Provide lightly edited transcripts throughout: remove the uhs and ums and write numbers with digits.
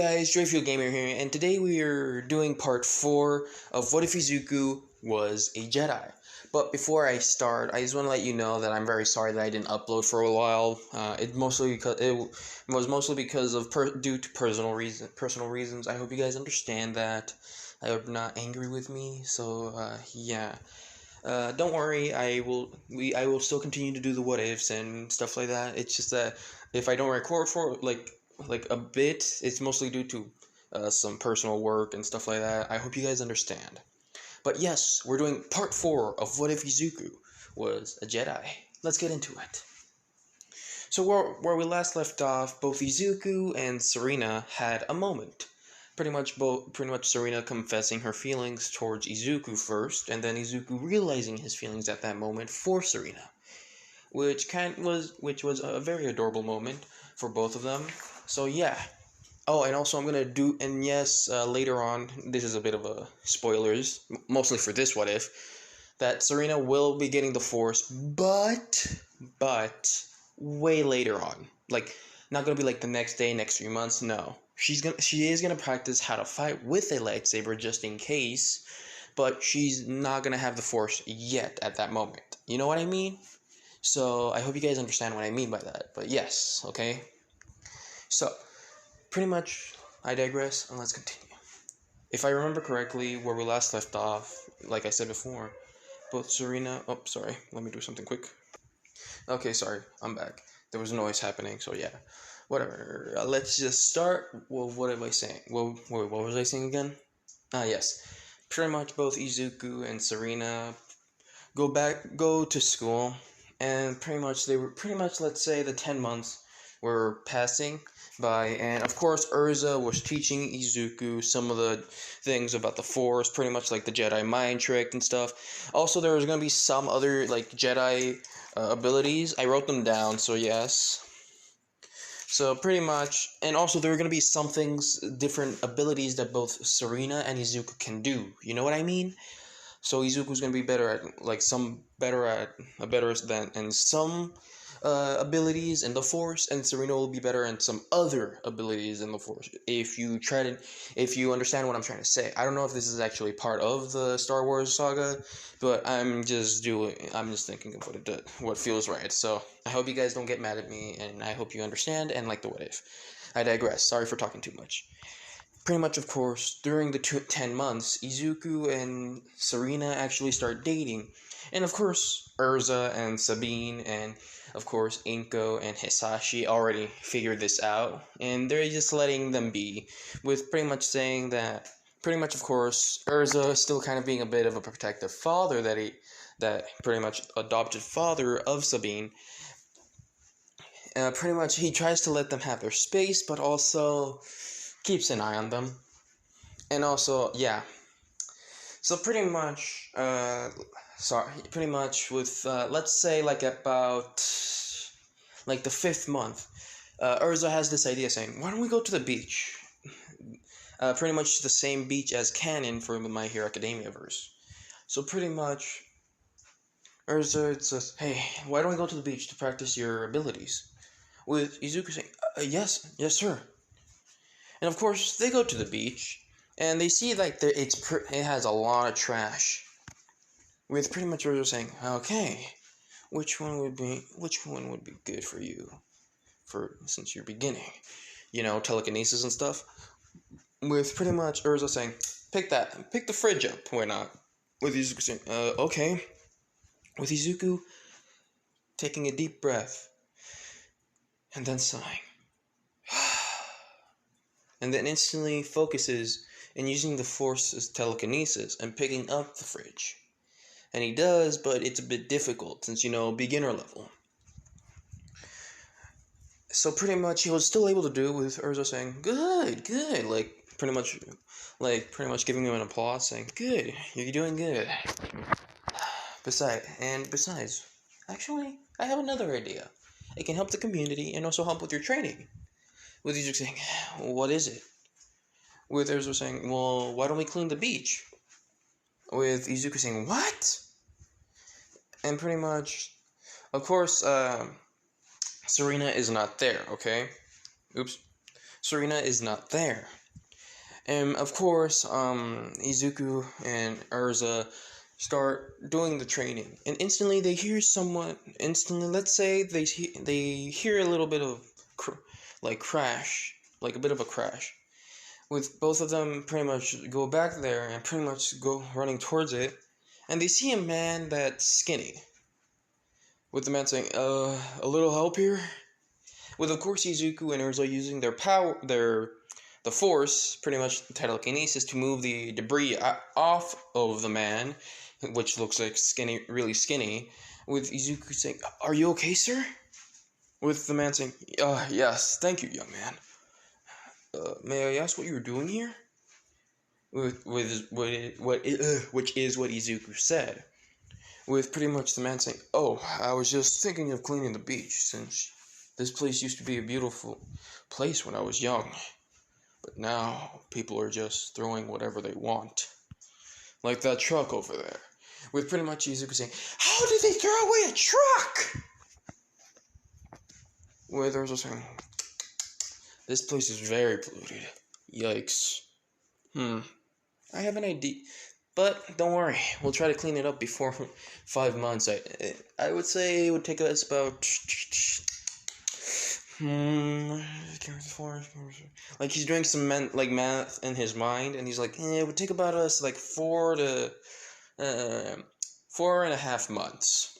guys, Joyfield Gamer here, and today we are doing part 4 of What If Izuku Was a Jedi. But before I start, I just want to let you know that I'm very sorry that I didn't upload for a while. It was mostly because of due to personal reasons. I hope you guys understand that. I hope you're not angry with me. So yeah. Don't worry, I will still continue to do the what ifs and stuff like that. It's just that if I don't record for like a bit, it's mostly due to some personal work and stuff like that. I hope you guys understand. But yes, we're doing part 4 of What If Izuku Was a Jedi. Let's get into it. So where we last left off, both Izuku and Serena had a moment. Pretty much Serena confessing her feelings towards Izuku first, and then Izuku realizing his feelings at that moment for Serena, which was a very adorable moment for both of them. So yeah. Oh, and also I'm gonna do, and yes, later on, this is a bit of a spoilers, mostly for this what if, that Serena will be getting the Force, but way later on, like not gonna be like the next day, next 3 months. No, she is gonna practice how to fight with a lightsaber just in case, but she's not gonna have the Force yet at that moment. You know what I mean? So I hope you guys understand what I mean by that. But yes, okay. So pretty much, I digress, and let's continue. If I remember correctly, where we last left off, like I said before, both Serena... Oh, sorry. Let me do something quick. Okay, sorry. I'm back. There was noise happening, so yeah. Whatever. Let's just start. Well, what am I saying? Well, wait, what was I saying again? Ah, yes. Pretty much both Izuku and Serena go to school, and let's say the 10 months were passing by, and of course Urza was teaching Izuku some of the things about the Force, pretty much like the Jedi mind trick and stuff. Also, there was going to be some other like Jedi abilities. I wrote them down, so yes. So pretty much, and also there were going to be some things, different abilities that both Serena and Izuku can do. You know what I mean? So Izuku's gonna be better in some abilities in the Force, and Serena will be better in some other abilities in the Force. If you understand what I'm trying to say, I don't know if this is actually part of the Star Wars saga, but I'm just thinking of what feels right. So I hope you guys don't get mad at me, and I hope you understand and like the what if. I digress. Sorry for talking too much. Pretty much, of course, during the 10 months, Izuku and Serena actually start dating. And of course, Urza and Sabine and, of course, Inko and Hisashi already figured this out. And they're just letting them be, with pretty much saying that, of course, Urza still kind of being a bit of a protective father, that pretty much adopted father of Sabine. Pretty much, he tries to let them have their space, but also keeps an eye on them. And also, yeah. So pretty much, with, let's say, like, about, like, the 5th month, Urza has this idea saying, why don't we go to the beach? Pretty much the same beach as canon for the My Hero Academia verse. So pretty much, Urza says, hey, why don't we go to the beach to practice your abilities? With Izuku saying, yes, sir. And of course, they go to the beach, and they see like it has a lot of trash. With pretty much Urza saying, okay, which one would be good for you, since you're beginning, telekinesis and stuff. With pretty much Urza saying, pick the fridge up, why not? With Izuku saying, okay. With Izuku taking a deep breath, and then sighing. And then instantly focuses in using the Force's telekinesis and picking up the fridge. And he does, but it's a bit difficult since, beginner level. So pretty much he was still able to do it with Urza saying, good, pretty much giving him an applause, saying, good, you're doing good. Besides, actually, I have another idea. It can help the community and also help with your training. With Izuku saying, what is it? With Urza saying, well, why don't we clean the beach? With Izuku saying, what? And pretty much, of course, Serena is not there, okay? Oops. Serena is not there. And of course, Izuku and Urza start doing the training, and instantly they hear someone. Instantly, let's say they hear a little bit of crash, like a bit of a crash. With both of them, pretty much go back there and pretty much go running towards it, and they see a man that's skinny. With the man saying, a little help here?" With of course Izuku and Urza using their power, the force, pretty much telekinesis, to move the debris off of the man, which looks like skinny, really skinny. With Izuku saying, "Are you okay, sir?" With the man saying, "Yes, thank you, young man. May I ask what you were doing here?" Which is what Izuku said. With pretty much the man saying, "Oh, I was just thinking of cleaning the beach, since this place used to be a beautiful place when I was young. But now, people are just throwing whatever they want. Like that truck over there." With pretty much Izuku saying, "How did they throw away a truck?" With Urza saying, "This place is very polluted. Yikes. I have an idea. But don't worry, we'll try to clean it up before 5 months. I would say it would take us about... Like he's doing some math in his mind, and he's like, it would take about us like 4.5 months.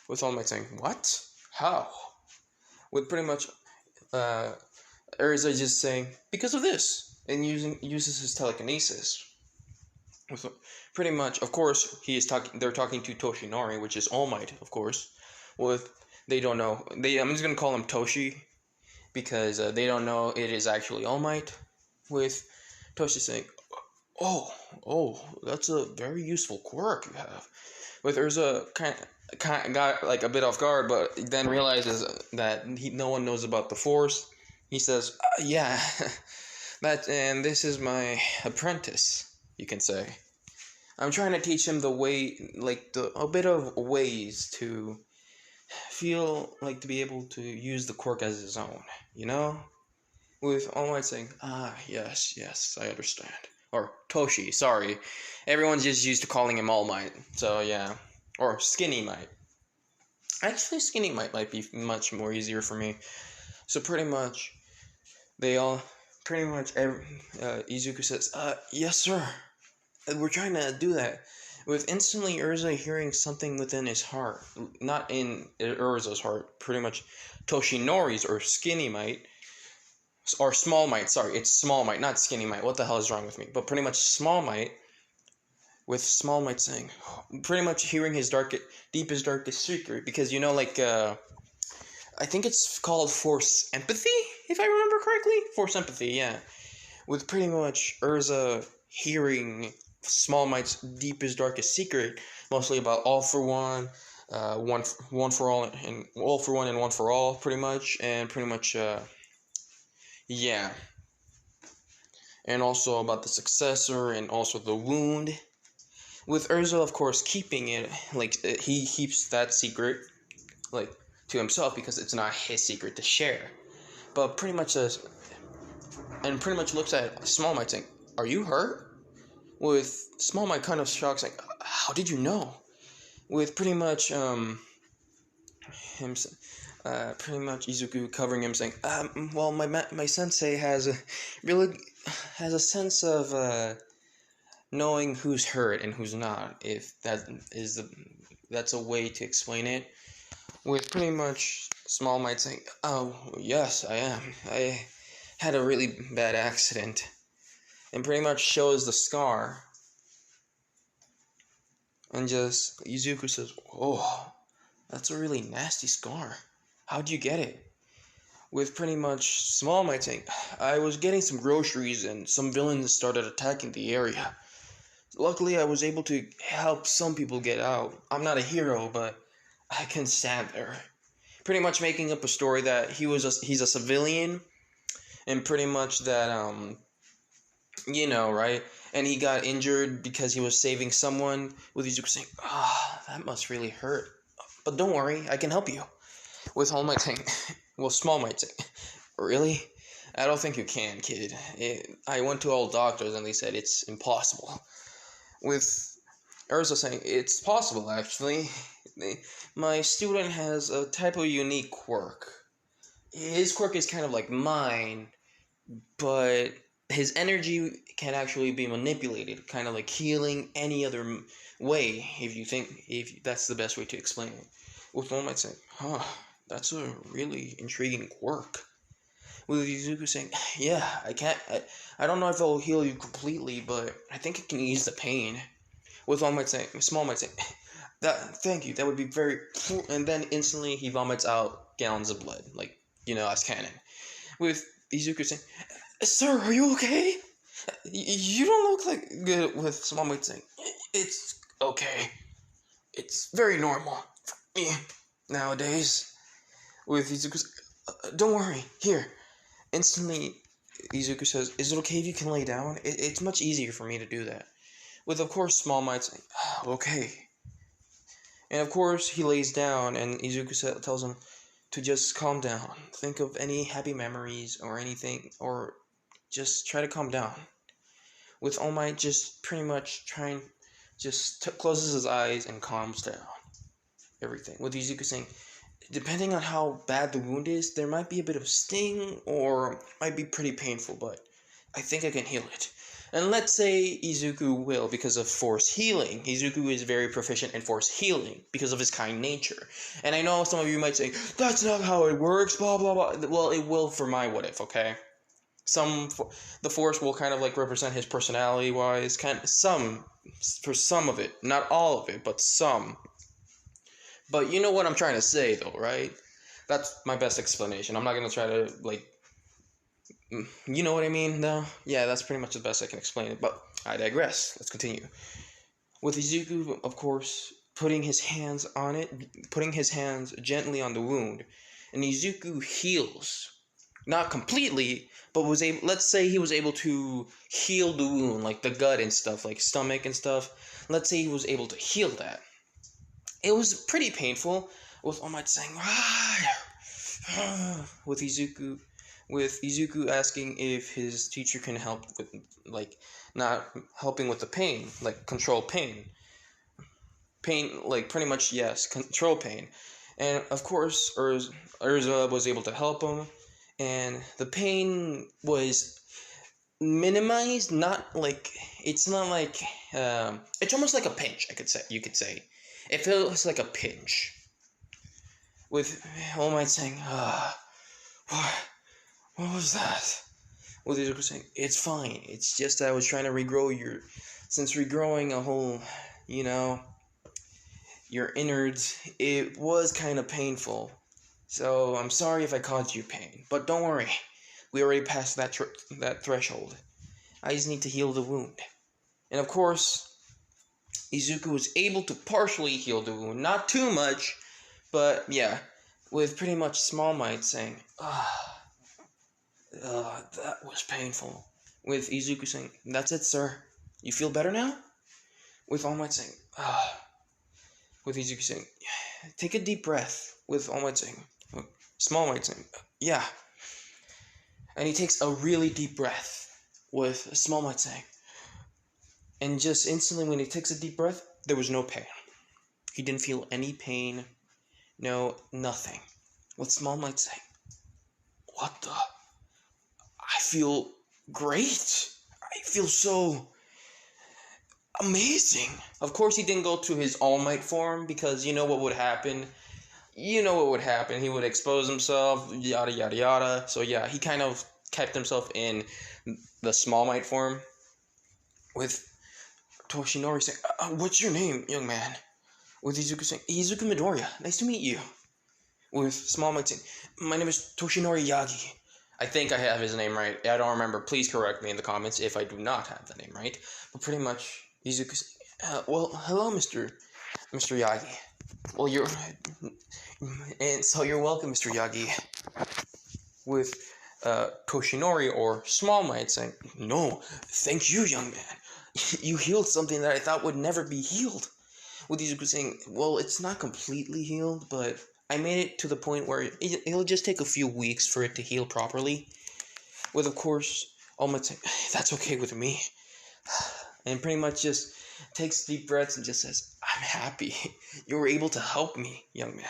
With All Might saying, "What? How?" With pretty much Erza just saying, "Because of this," and uses his telekinesis. With pretty much, of course, they're talking to Toshinori, which is All Might, of course. With they don't know. I'm just gonna call him Toshi, because they don't know it is actually All Might. With Toshi saying, "Oh, that's a very useful quirk you have." With Urza kind of got like a bit off guard, but then realizes that no one knows about the Force. He says, "Yeah, and this is my apprentice, you can say. I'm trying to teach him the way, like a bit of ways to feel like to be able to use the quirk as his own, you know?" With All Might saying, yes, I understand." Or Toshi, sorry. Everyone's just used to calling him All Might, so yeah. Or Skinny Might. Actually, Skinny might be much more easier for me. So pretty much, Izuku says, "Yes, sir. We're trying to do that." With instantly Urza hearing something within his heart. Not in Urza's heart. Pretty much Toshinori's, or Skinny Might. Or Small Might, sorry. It's Small Might, not Skinny Might. What the hell is wrong with me? But pretty much Small Might. With Small Might saying, pretty much hearing his deepest, darkest secret. Because, I think it's called Force Empathy, if I remember correctly. Force Empathy, yeah. With pretty much Urza hearing Small Might's deepest, darkest secret, mostly about all for one, one for all, and all for one and one for all, pretty much, and pretty much, yeah. And also about the successor, and also the wound. With Urza, of course, keeping it, like, he keeps that secret, like, to himself, because it's not his secret to share. But pretty much looks at Small Might saying, "Are you hurt?" With Small Might kind of shocked, saying, "How did you know?" With pretty much Izuku covering him, saying, "Well, my sensei has a sense of knowing who's hurt and who's not, if that's a way to explain it." With pretty much Small Might saying, "Oh, yes, I am. I had a really bad accident." And pretty much shows the scar. And just, Izuku says, "Oh, that's a really nasty scar. How'd you get it?" With pretty much Small Might saying, "I was getting some groceries and some villains started attacking the area. Luckily, I was able to help some people get out. I'm not a hero, but I can stand there." Pretty much making up a story that he's a civilian, and pretty much that, right? And he got injured because he was saving someone, with Izuku saying, that must really hurt. But don't worry, I can help you." With All Might saying, well, Small Might saying, "Really? I don't think you can, kid. I went to all doctors and they said it's impossible. With Urza saying, it's possible actually. My student has a type of unique quirk. His quirk is kind of like mine, but his energy can actually be manipulated, kind of like healing any other way, if that's the best way to explain it. With one might say, huh, that's a really intriguing quirk. With Izuku saying, yeah, I don't know if it'll heal you completely, but I think it can ease the pain. With one might say, small might say, thank you, that would be very, and then instantly he vomits out gallons of blood, like, as canon. With Izuku saying, sir, are you okay? You don't look like good. With small mate saying, it's okay. It's very normal for me nowadays. With Izuku, don't worry. Here, instantly, Izuku says, "Is it okay if you can lay down? It's much easier for me to do that." With of course Small Might saying, "Okay," and of course he lays down, and Izuku tells him to just calm down. Think of any happy memories or anything, or just try to calm down. With All Might just pretty much closes his eyes and calms down everything. With Izuku saying, depending on how bad the wound is, there might be a bit of sting or might be pretty painful, but I think I can heal it. And let's say Izuku will because of force healing. Izuku is very proficient in force healing because of his kind nature. And I know some of you might say, that's not how it works, blah, blah, blah. Well, it will for my what if, okay? The force will kind of like represent his personality wise, for some of it, not all of it, but some. But you know what I'm trying to say though, right? That's my best explanation. I'm not gonna try to like, you know what I mean though? Yeah, that's pretty much the best I can explain it, but I digress. Let's continue. With Izuku, of course, putting his hands gently on the wound, and Izuku heals. Not completely, but let's say he was able to heal the wound, like the gut and stuff, like stomach and stuff. Let's say he was able to heal that. It was pretty painful, with All Might saying, with Izuku asking if his teacher can help with, like, not helping with the pain, like, control pain. Pain, like, pretty much, yes, control pain. And, of course, Urza was able to help him, and the pain was minimized, it's almost like a pinch, you could say. It feels like a pinch. With All Might saying, what was that? With Izuku saying, it's fine, it's just I was trying to since regrowing a whole, your innards, it was kind of painful. So I'm sorry if I caused you pain, but don't worry, we already passed that threshold. I just need to heal the wound. And of course, Izuku was able to partially heal the wound, not too much, but yeah, with pretty much Small Might saying, that was painful. With Izuku saying, that's it, sir. You feel better now? With All Might saying, with Izuku saying, take a deep breath. With All Might saying, Small Might saying, yeah. And he takes a really deep breath, with Small Might saying, and just instantly when he takes a deep breath, there was no pain. He didn't feel any pain, nothing. With Small Might saying, what the? I feel great. I feel so amazing. Of course, he didn't go to his All Might form because you know what would happen. He would expose himself, yada yada yada. So yeah, he kind of kept himself in the Small Might form. With Toshinori saying, what's your name, young man? With Izuku saying, Izuku Midoriya, nice to meet you. With Small Might saying, my name is Toshinori Yagi. I think I have his name right. I don't remember. Please correct me in the comments if I do not have the name right. But pretty much, Izuku saying, well, hello, Mr. Yagi. Well, you're welcome, Mr. Yagi. With Toshinori or Small Might saying, no, thank you, young man. You healed something that I thought would never be healed. With Izuku saying, well, it's not completely healed, but I made it to the point where it'll just take a few weeks for it to heal properly. With, of course, All Might saying, that's okay with me. And pretty much just takes deep breaths and just says, I'm happy. You were able to help me, young man.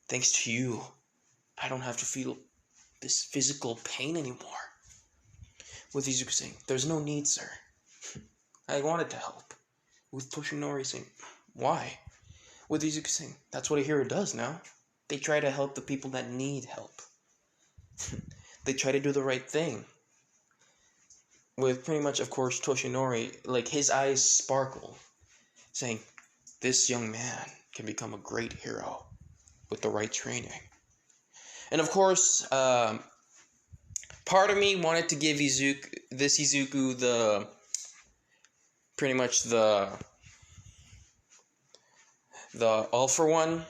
Thanks to you, I don't have to feel this physical pain anymore. With Izuku saying, there's no need, sir. I wanted to help. With Toshinori saying, why? With Izuku saying, that's what a hero does now. They try to help the people that need help. They try to do the right thing. With pretty much, of course, Toshinori, like, his eyes sparkle, saying, this young man can become a great hero with the right training. And of course, part of me wanted to give Izuku the, pretty much the all for one.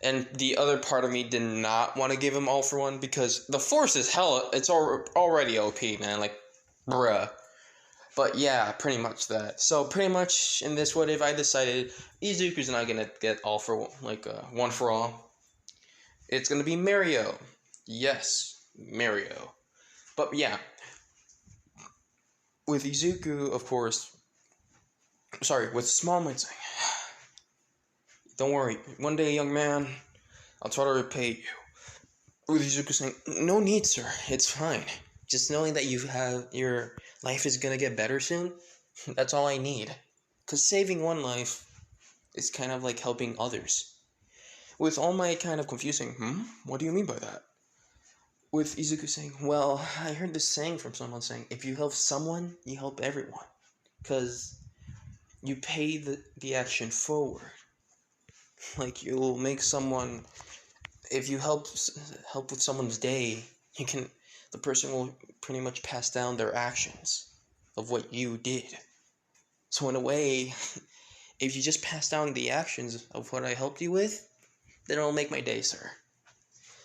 And the other part of me did not want to give him all for one because the Force is hell. It's already OP, man. Like, bruh. But yeah, pretty much that. So pretty much in this what if I decided Izuku's not gonna get all for one, like one for all. It's gonna be Mario. Yes, Mario. But yeah, with Izuku, of course. Sorry, with Small Mind saying, don't worry, one day, young man, I'll try to repay you. With Izuku saying, no need, sir, it's fine. Just knowing that your life is gonna get better soon, that's all I need. Because saving one life is kind of like helping others. With All Might kind of confusing, what do you mean by that? With Izuku saying, well, I heard this saying from someone saying, if you help someone, you help everyone. Because you pay the action forward. Like, you'll make someone, if you help with someone's day, the person will pretty much pass down their actions of what you did. So in a way, if you just pass down the actions of what I helped you with, then it'll make my day, sir.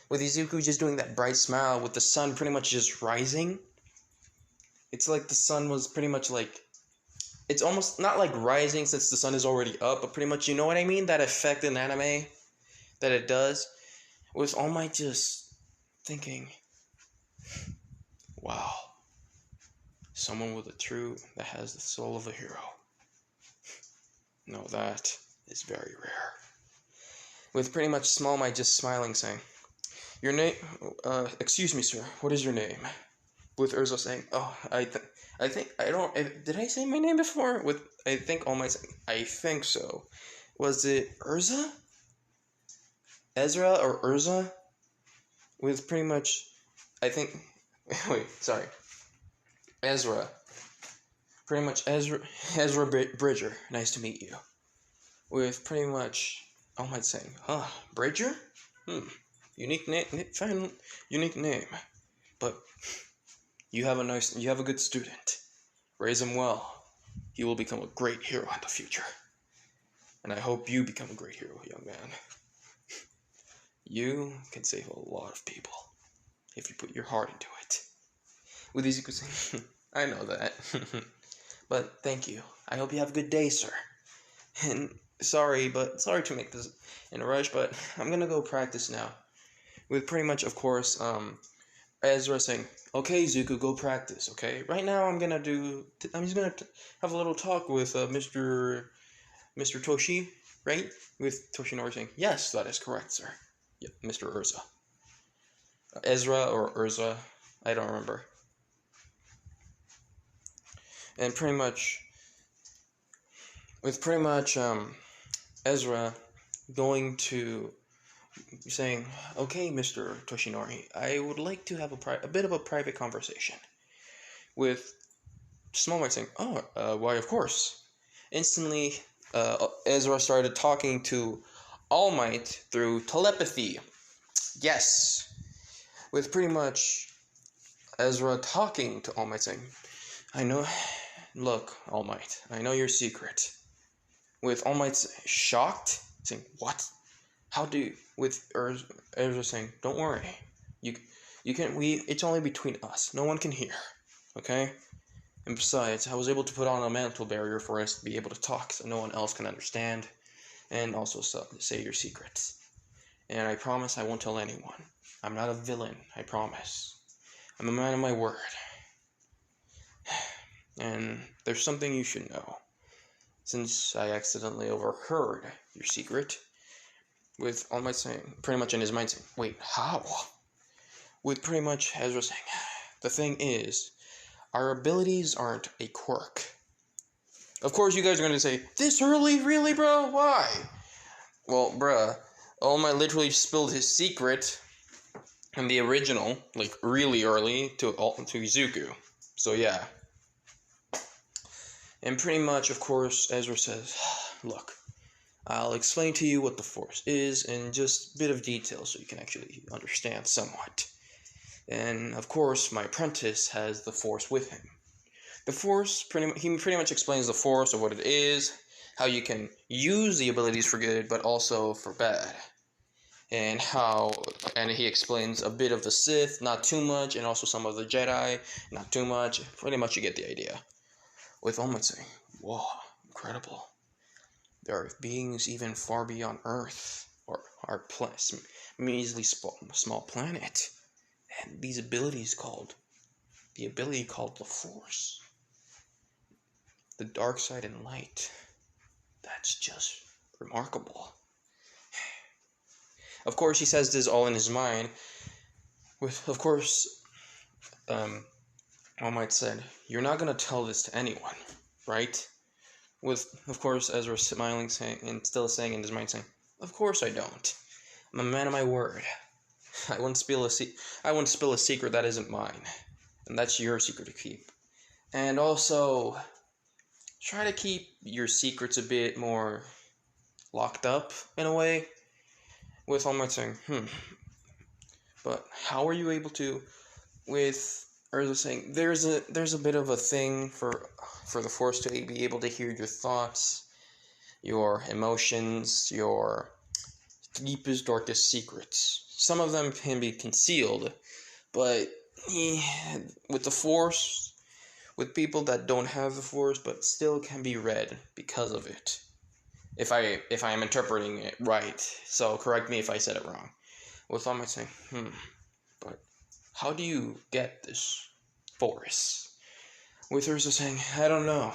With Izuku just doing that bright smile with the sun pretty much just rising, it's like the sun was pretty much like, it's almost not like rising since the sun is already up, but pretty much, you know what I mean? That effect in anime that it does. With All Might just thinking, wow, someone that has the soul of a hero. No, that is very rare. With pretty much Small Might just smiling, saying, your name, excuse me, sir, what is your name? With Urza saying, oh, did I say my name before? With, I think All Might saying, I think so. Was it Urza? Ezra or Urza? With pretty much, I think, wait, sorry. Ezra. Pretty much Ezra Bridger. Nice to meet you. With pretty much All Might saying, Bridger? Unique name, unique name. But you have a good student. Raise him well. He will become a great hero in the future. And I hope you become a great hero, young man. You can save a lot of people if you put your heart into it. With Izuku saying, I know that. But thank you. I hope you have a good day, sir. And sorry to make this in a rush, but I'm gonna go practice now. With pretty much, of course, Ezra saying, okay, Izuku, go practice, okay? Right now I'm just gonna have a little talk with Mr. Toshi, right? With Toshinori saying, yes, that is correct, sir. Yep, Mr. Urza. Ezra or Urza, I don't remember. And pretty much, Ezra going to saying, okay, Mr. Toshinori, I would like to have a bit of a private conversation. With Small Might saying, why, of course. Instantly, Ezra started talking to All Might through telepathy. Yes. With pretty much Ezra talking to All Might saying, look, All Might, I know your secret. With All Might shocked, saying, what? How do you, with Ezra saying, don't worry, it's only between us, no one can hear, okay? And besides, I was able to put on a mental barrier for us to be able to talk so no one else can understand, and also say your secrets. And I promise I won't tell anyone. I'm not a villain, I promise. I'm a man of my word. And there's something you should know. Since I accidentally overheard your secret, with All Might saying, pretty much in his mind saying, wait, how? With pretty much Ezra saying, the thing is, our abilities aren't a quirk. Of course, you guys are going to say, this early? Really, bro? Why? Well, bruh, All Might literally spilled his secret in the original, like, really early, to Izuku. So, yeah. And pretty much, of course, Ezra says, look, I'll explain to you what the Force is in just a bit of detail so you can actually understand somewhat. And, of course, my apprentice has the Force with him. The Force, he pretty much explains the Force of what it is, how you can use the abilities for good, but also for bad. And he explains a bit of the Sith, not too much, and also some of the Jedi, not too much. Pretty much you get the idea. With All Might saying, whoa, incredible. There are beings even far beyond Earth, or our measly small planet. And these abilities the ability called the Force. The dark side and light. That's just remarkable. Of course, he says this all in his mind. Of course, All Might said, you're not going to tell this to anyone, right? With, of course, Ezra smiling and still saying in his mind, saying, of course I don't. I'm a man of my word. I wouldn't spill a secret that isn't mine. And that's your secret to keep. And also, try to keep your secrets a bit more locked up, in a way. With All Might saying, but how are you able to, with Urza saying, there's a bit of a thing for the Force to be able to hear your thoughts, your emotions, your deepest, darkest secrets. Some of them can be concealed, but with the Force, with people that don't have the Force, but still can be read because of it. If I am interpreting it right, so correct me if I said it wrong. With All Might saying, but how do you get this Force? With Urza saying, I don't know,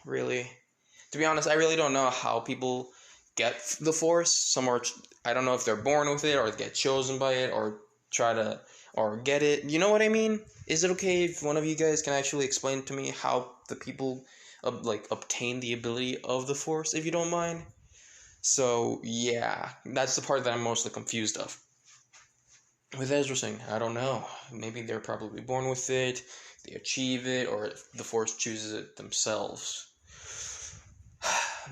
really. To be honest, I really don't know how people get the Force. Some are, I don't know if they're born with it, or get chosen by it, or get it. You know what I mean? Is it okay if one of you guys can actually explain to me how the people obtain the ability of the Force, if you don't mind? So yeah, that's the part that I'm mostly confused of. With Ezra saying, I don't know, maybe they're probably born with it, they achieve it, or the Force chooses it themselves.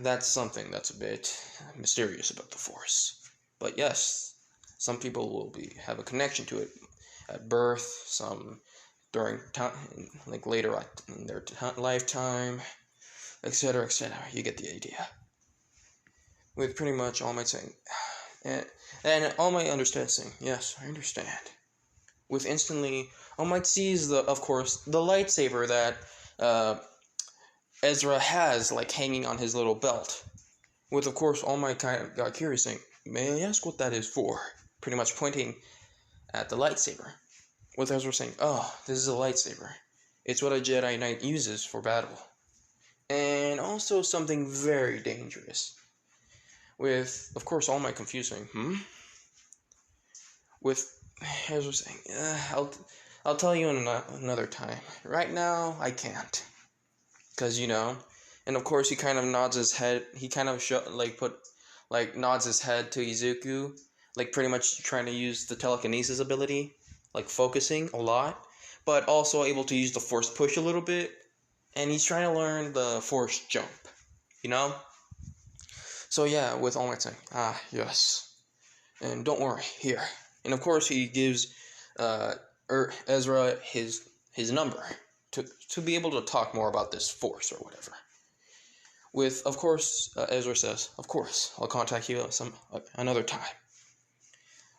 That's something that's a bit mysterious about the Force. But yes, some people will have a connection to it at birth, some during time, like later in their lifetime, etc., etc. You get the idea. With pretty much All Might saying, and All Might understands saying, yes, I understand. With instantly, All Might sees of course, the lightsaber that Ezra has, like, hanging on his little belt. With, of course, All Might kind of got curious, saying, may I ask what that is for? Pretty much pointing at the lightsaber. With Ezra saying, oh, this is a lightsaber. It's what a Jedi Knight uses for battle. And also something very dangerous. With, of course, All Might confusing, With Ezra saying, I'll tell you another time. Right now, I can't. Because, and of course he kind of nods his head, he kind of nods his head to Izuku, like pretty much trying to use the telekinesis ability, like focusing a lot, but also able to use the Force push a little bit, and he's trying to learn the Force jump, So yeah, with All Might saying, yes, and don't worry, here. And of course he gives Ezra his number to be able to talk more about this Force or whatever. With, of course, Ezra says, of course, I'll contact you another time.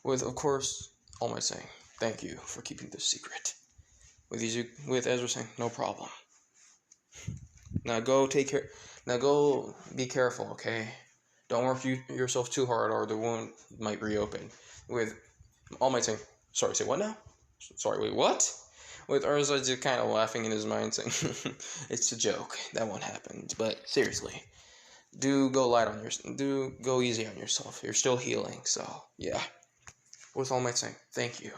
With, of course, All Might saying, thank you for keeping this secret. With Ezra saying, no problem. Now go be careful, okay? Don't work yourself too hard or the wound might reopen. With All Might saying, Sorry, say what now? Sorry, wait, what? With Urza just kind of laughing in his mind, saying, "It's a joke. That won't happen." But seriously, do go easy on yourself. You're still healing, so yeah. With all my saying, thank you.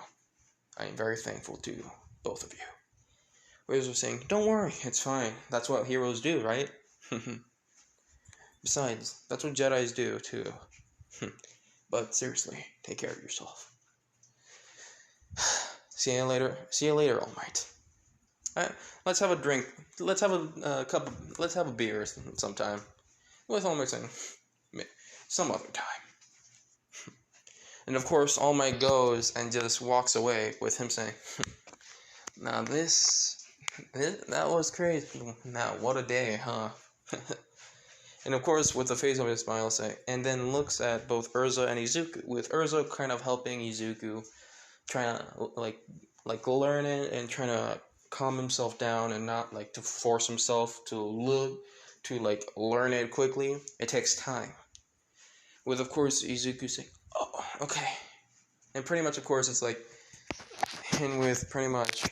I am very thankful to both of you. Urza was saying, "Don't worry, it's fine. That's what heroes do, right?" Besides, that's what Jedis do too. But seriously, take care of yourself. See you later. See you later, All Might. Let's have a drink. Let's have a cup. Let's have a beer sometime. With All Might saying, some other time. And of course, All Might goes and just walks away with him saying, "Now that was crazy. Now what a day, huh?" And of course, with the face of a smile, say, and then looks at both Urza and Izuku, with Urza kind of helping Izuku, trying to like learn it and trying to calm himself down and not like to force himself to like learn it quickly. It takes time. With of course Izuku saying, "Oh, okay," and pretty much of course it's like, and with pretty much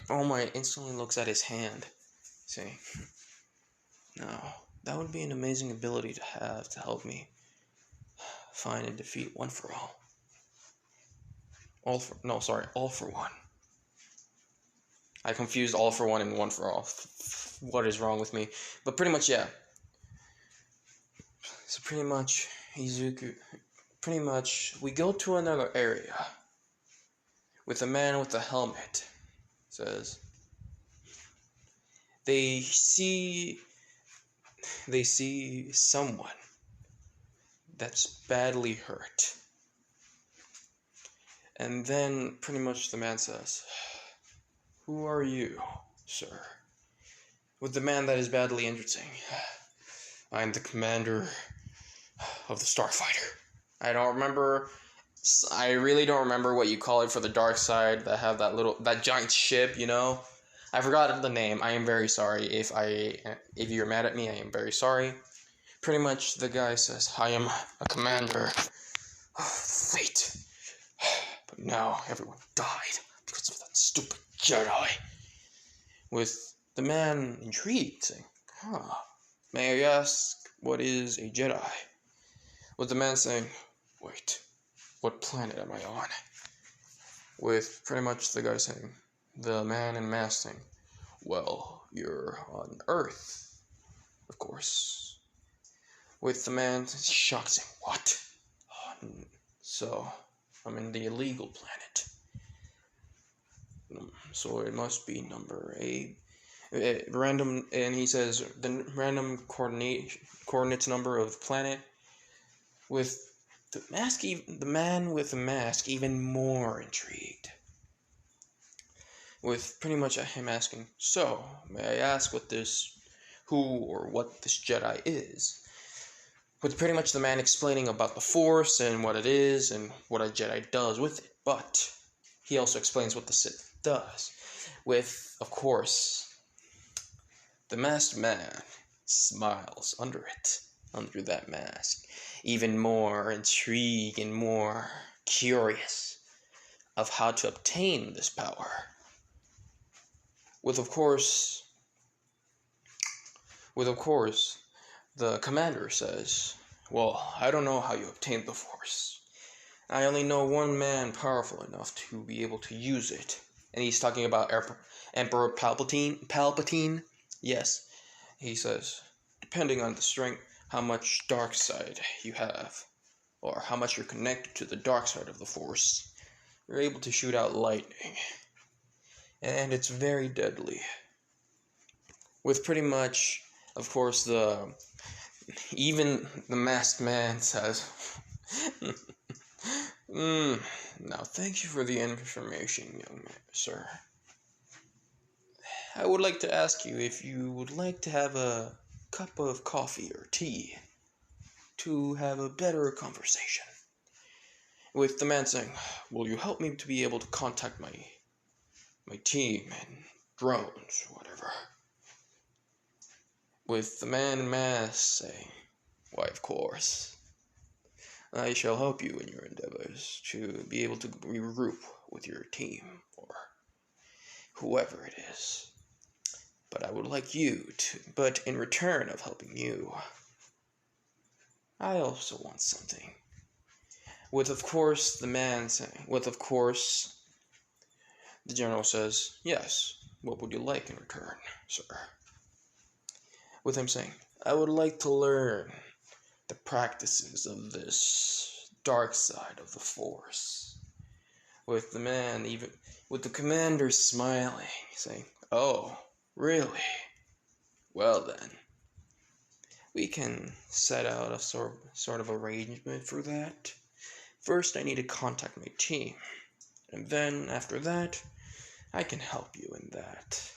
All Might instantly looks at his hand, saying, "No, that would be an amazing ability to have to help me find and defeat one for all. All for one. I confused all for one and one for all. What is wrong with me?" But pretty much, yeah. So pretty much, Izuku, pretty much, we go to another area with a man with a helmet. Says, they see someone that's badly hurt. And then pretty much the man says, "Who are you, sir?" With the man that is badly injured saying, "I am the commander of the Starfighter." I really don't remember what you call it for the dark side that have that giant ship, you know? I forgot the name. I am very sorry. If you're mad at me, I am very sorry. Pretty much the guy says, "I am a commander of fate. But now everyone died because of that stupid Jedi." With the man intrigued, saying, "May I ask, what is a Jedi?" With the man saying, "Wait, what planet am I on?" With pretty much the guy saying, the man in mask saying, "Well, you're on Earth, of course." With the man shocked saying, "What? So, I'm in the illegal planet. So it must be number 8. Random," and he says the random coordinates number of the planet. With the man with the mask even more intrigued. With pretty much him asking, "So, may I ask what this Jedi is?" With pretty much the man explaining about the Force and what it is and what a Jedi does with it. But he also explains what the Sith does. With, of course, the masked man smiles under that mask, even more intrigued and more curious of how to obtain this power. With of course, the commander says, "Well, I don't know how you obtained the Force. I only know one man powerful enough to be able to use it." And he's talking about Emperor Palpatine. Yes, he says, "Depending on the strength, how much dark side you have, or how much you're connected to the dark side of the Force, you're able to shoot out lightning. And it's very deadly." With pretty much, of course, even the masked man says, "Now thank you for the information, young man, sir. I would like to ask you if you would like to have a cup of coffee or tea to have a better conversation." With the man saying, "Will you help me to be able to contact my team and drones, whatever?" With the man in mask saying, "Why, of course. I shall help you in your endeavors to be able to regroup with your team, or whoever it is. But I would like you to, but in return of helping you, I also want something. With of course the man saying, with of course the general says, yes, what would you like in return, sir? With him saying, I would like to learn the practices of this dark side of the Force. With the man, even with the commander smiling, saying, oh, really? Well then, we can set out a sort of arrangement for that. First, I need to contact my team, and then after that, I can help you in that.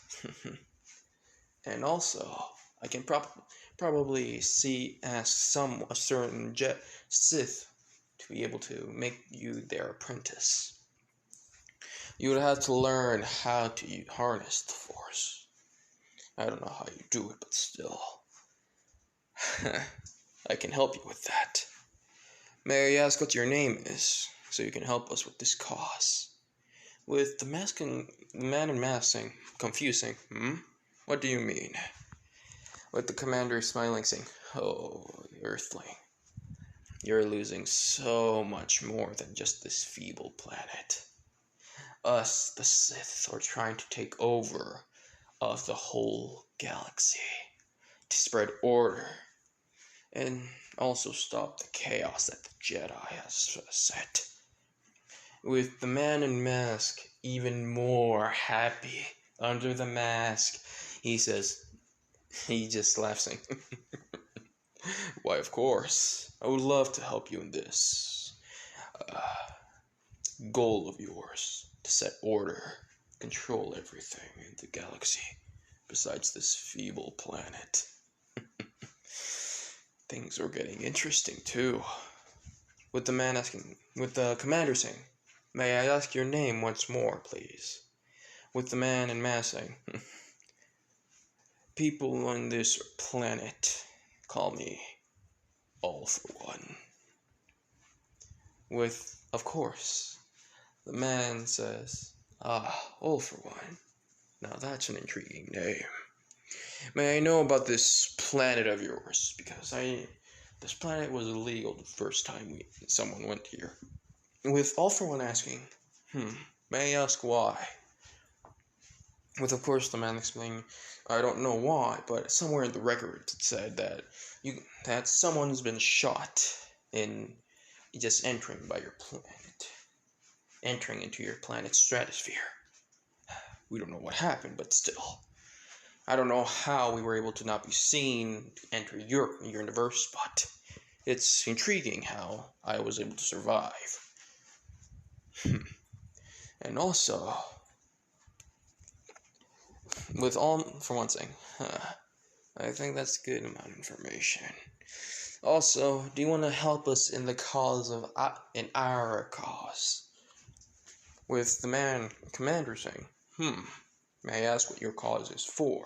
And also, I can probably ask a certain Sith to be able to make you their apprentice. You would have to learn how to harness the Force. I don't know how you do it, but still. I can help you with that. May I ask what your name is, so you can help us with this cause? With the man in mask saying, confusing, What do you mean? With the commander smiling, saying, oh, Earthling, you're losing so much more than just this feeble planet. Us, the Sith, are trying to take over of the whole galaxy to spread order and also stop the chaos that the Jedi has set. With the man in mask even more happy under the mask, he just laughs, saying, why, of course, I would love to help you in this goal of yours, to set order, control everything in the galaxy, besides this feeble planet. Things are getting interesting, too. With the commander saying, may I ask your name once more, please? With the man in mask saying, people on this planet call me All for One. With, of course, the man says, All for One. Now that's an intriguing name. May I know about this planet of yours? Because this planet was illegal the first time someone went here. With All for One asking, may I ask why? With, of course, the man explaining, I don't know why, but somewhere in the records it said that someone's been shot in just entering into your planet's stratosphere. We don't know what happened, but still. I don't know how we were able to not be seen enter your universe, but it's intriguing how I was able to survive. And also, with All for One saying, I think that's good amount of information. Also, do you want to help us in the cause of in our cause? With the commander saying, may I ask what your cause is for?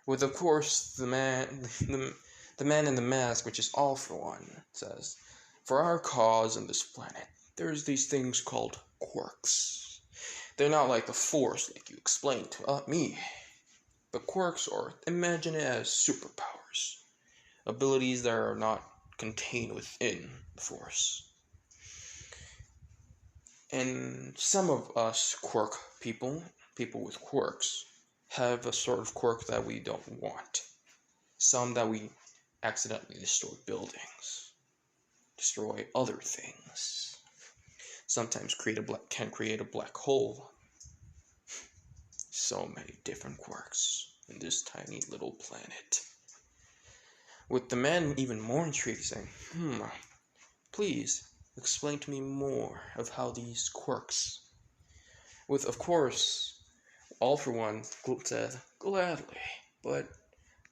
With, of course, the man in the mask, which is All for One, says, for our cause on this planet, there's these things called quirks. They're not like the Force, like you explained to me. But quirks are, imagine it as superpowers. Abilities that are not contained within the Force. And some of us people with quirks, have a sort of quirk that we don't want. Some that we accidentally destroy buildings, destroy other things. Sometimes can create a black hole. So many different quirks in this tiny little planet. With the man even more intrigued, saying, please explain to me more of how these quirks. With, of course, All for One said, gladly, but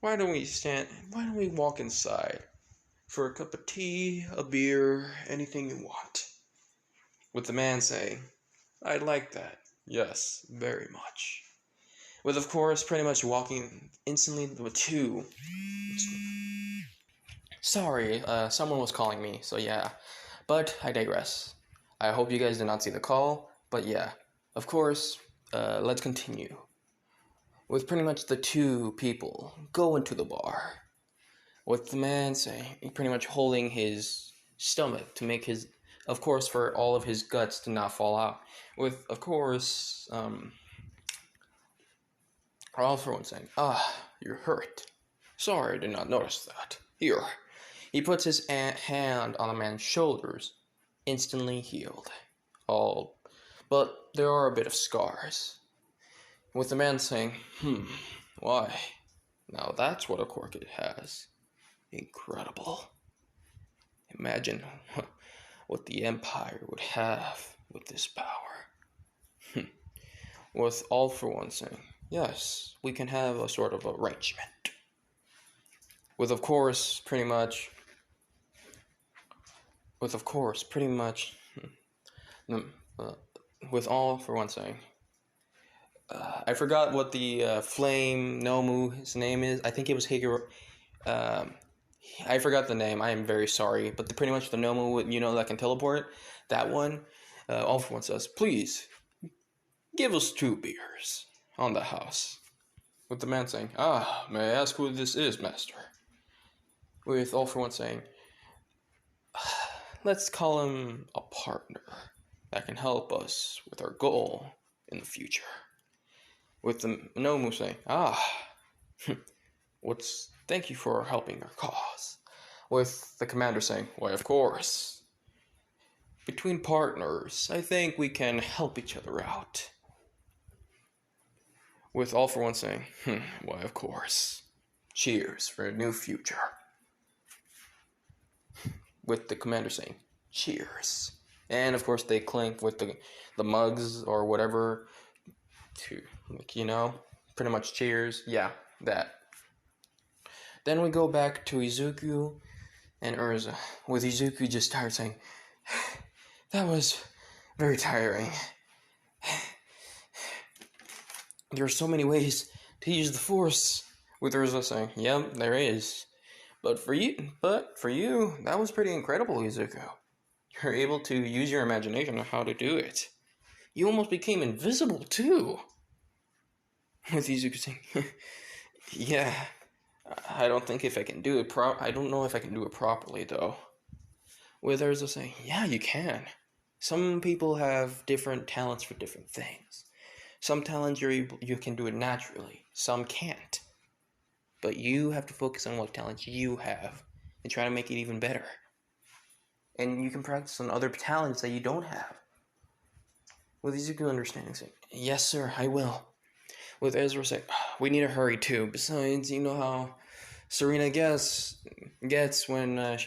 why don't we walk inside for a cup of tea, a beer, anything you want? With the man saying, I'd like that. Yes, very much. With, of course, pretty much walking instantly with two. Sorry, someone was calling me, so yeah. But I digress. I hope you guys did not see the call, but yeah, of course, let's continue. With pretty much the two people go into the bar, with the man saying, pretty much holding his stomach to make his, of course, for all of his guts to not fall out. With, of course, all for one saying, you're hurt. Sorry, I did not notice that. Here. He puts his hand on the man's shoulders, instantly healed. All, but there are a bit of scars. With the man saying, why? Now that's what a Corkid has. Incredible. Imagine what the Empire would have with this power. With all for one saying, yes, we can have a sort of arrangement. With of course, pretty much, with all for one saying, I forgot what the flame Nomu's name is. I think it was Higuro. I forgot the name. I am very sorry. But pretty much the Nomu, that can teleport. That one. All for one says, please, give us 2 beers on the house. With the man saying, may I ask who this is, master? With all for one saying, let's call him a partner that can help us with our goal in the future. With the Nomu saying, thank you for helping our cause. With the commander saying, why, of course. Between partners, I think we can help each other out. With all for one saying, why, of course. Cheers for a new future. With the commander saying, cheers. And of course they clink with the mugs or whatever to, pretty much cheers. Yeah, that. Then we go back to Izuku and Urza, with Izuku just tired saying, that was very tiring. There are so many ways to use the Force. With Urza saying, yep, there is. But for you, that was pretty incredible, Izuku. You're able to use your imagination on how to do it. You almost became invisible, too. With Izuku saying, yeah, I don't think if I can do it I don't know if I can do it properly, though. With Urza saying, yeah, you can. Some people have different talents for different things. Some talents you can do it naturally. Some can't. But you have to focus on what talents you have and try to make it even better. And you can practice on other talents that you don't have. With Izuku understanding saying, yes sir, I will. With Ezra saying, we need to hurry too. Besides, you know how Serena gets when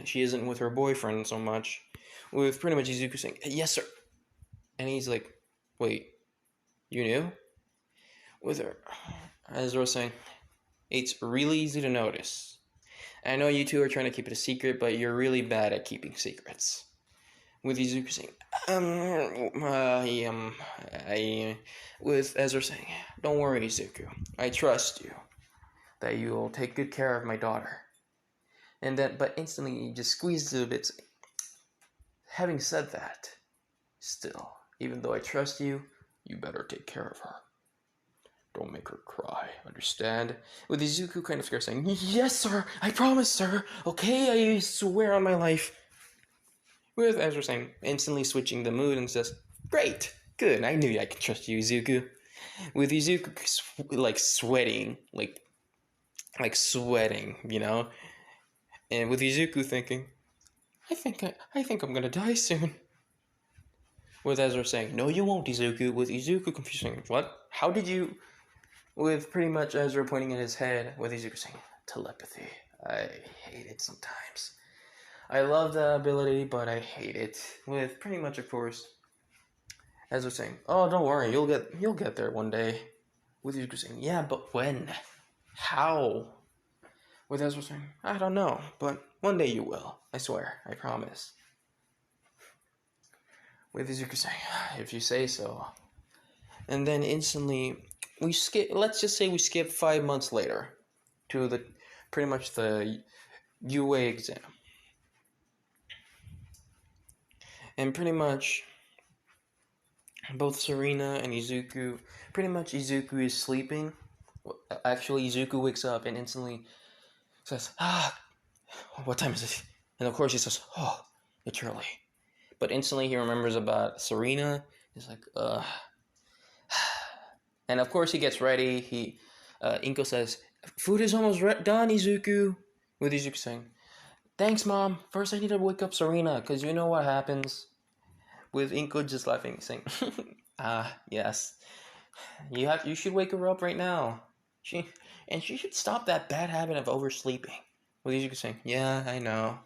she isn't with her boyfriend so much. With pretty much Izuku saying, yes sir. And he's like, wait, you knew? With her Ezra saying, it's really easy to notice. I know you two are trying to keep it a secret, but you're really bad at keeping secrets. With Izuku saying, with Ezra saying, don't worry, Izuku. I trust you. That you'll take good care of my daughter. And then, but instantly he just squeezes it a bit. Having said that, still, even though I trust you, you better take care of her. Don't make her cry, understand? With Izuku kind of scared saying, yes, sir, I promise, sir. Okay, I swear on my life. With Ezra saying, instantly switching the mood and says, great, good, I knew I could trust you, Izuku. With Izuku, sweating, like sweating, And with Izuku thinking, I think I'm gonna die soon. With Ezra saying, no, you won't, Izuku. With Izuku confusing, what? How did you... With pretty much Ezra pointing at his head, with Izuku saying, telepathy. I hate it sometimes. I love the ability, but I hate it. With pretty much, of course, Ezra saying, oh, don't worry, you'll get there one day. With Izuku saying, yeah, but when? How? With Ezra saying, I don't know, but one day you will. I swear, I promise. With Izuku saying, if you say so. And then instantly, let's just say we skip 5 months later to the UA exam. And pretty much both Serena and Izuku, pretty much Izuku is sleeping. Actually, Izuku wakes up and instantly says, what time is it? And of course he says, oh, it's early. But instantly he remembers about Serena. He's like, And of course he gets ready. Inko says, food is almost done, Izuku. With Izuku saying, thanks, Mom. First I need to wake up Serena, because you know what happens. With Inko just laughing, saying, yes. You should wake her up right now. She should stop that bad habit of oversleeping. With Izuku saying, yeah, I know.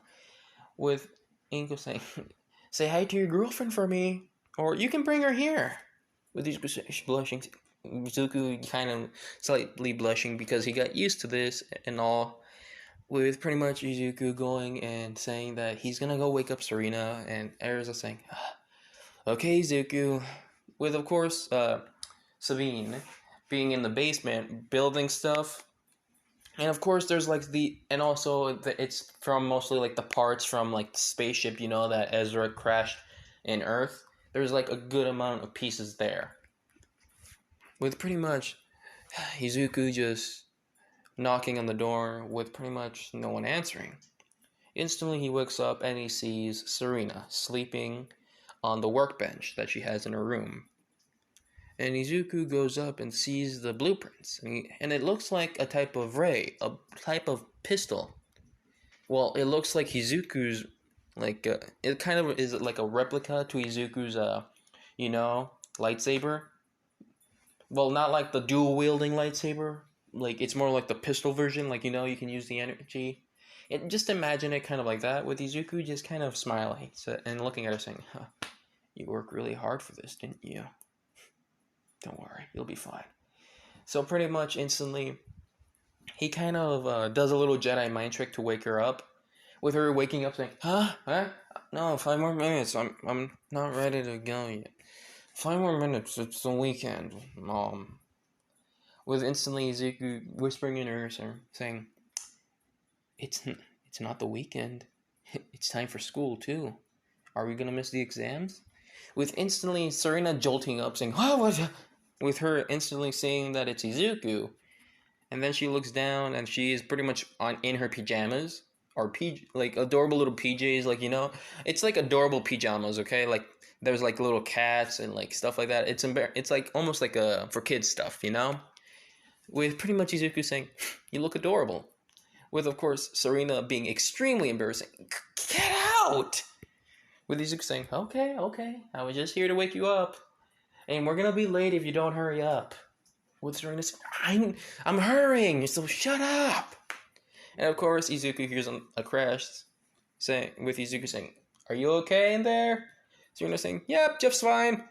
With Inko saying, say hi to your girlfriend for me, or you can bring her here. With Izuku blushing, Izuku kind of slightly blushing because he got used to this and all. With pretty much Izuku going and saying that he's gonna go wake up Serena, and Erza saying, okay, Izuku. With, of course, Sabine being in the basement building stuff. And of course, there's like it's from mostly like the parts from like the spaceship, that Ezra crashed in Earth. There's like a good amount of pieces there. With pretty much Izuku just knocking on the door with pretty much no one answering. Instantly, he wakes up and he sees Serena sleeping on the workbench that she has in her room. And Izuku goes up and sees the blueprints, and it looks like a type of ray, a type of pistol. Well, it looks like Izuku's, it kind of is like a replica to Izuku's, lightsaber. Well, not like the dual-wielding lightsaber. Like, it's more like the pistol version, you can use the energy. Just imagine it kind of like that, with Izuku just kind of smiling and looking at her saying, you worked really hard for this, didn't you? Don't worry, you'll be fine. So pretty much instantly, he kind of does a little Jedi mind trick to wake her up. With her waking up saying, huh? No, 5 more minutes. I'm not ready to go yet. 5 more minutes, it's the weekend, Mom. With instantly Izuku whispering in her ear, saying, It's not the weekend. It's time for school, too. Are we gonna miss the exams? With instantly Serena jolting up, saying, what? With her instantly saying that it's Izuku. And then she looks down and she is pretty much in her pajamas. Or like adorable little PJs, it's like adorable pajamas, okay? Like there's like little cats and like stuff like that. It's like almost like for kids stuff, With pretty much Izuku saying, you look adorable. With, of course, Serena being extremely embarrassing. Get out! With Izuku saying, okay, I was just here to wake you up. And we're gonna be late if you don't hurry up. With Serena saying, I'm hurrying, so shut up! And of course, Izuku hears a crash, with Izuku saying, are you okay in there? Serena saying, yep, just fine.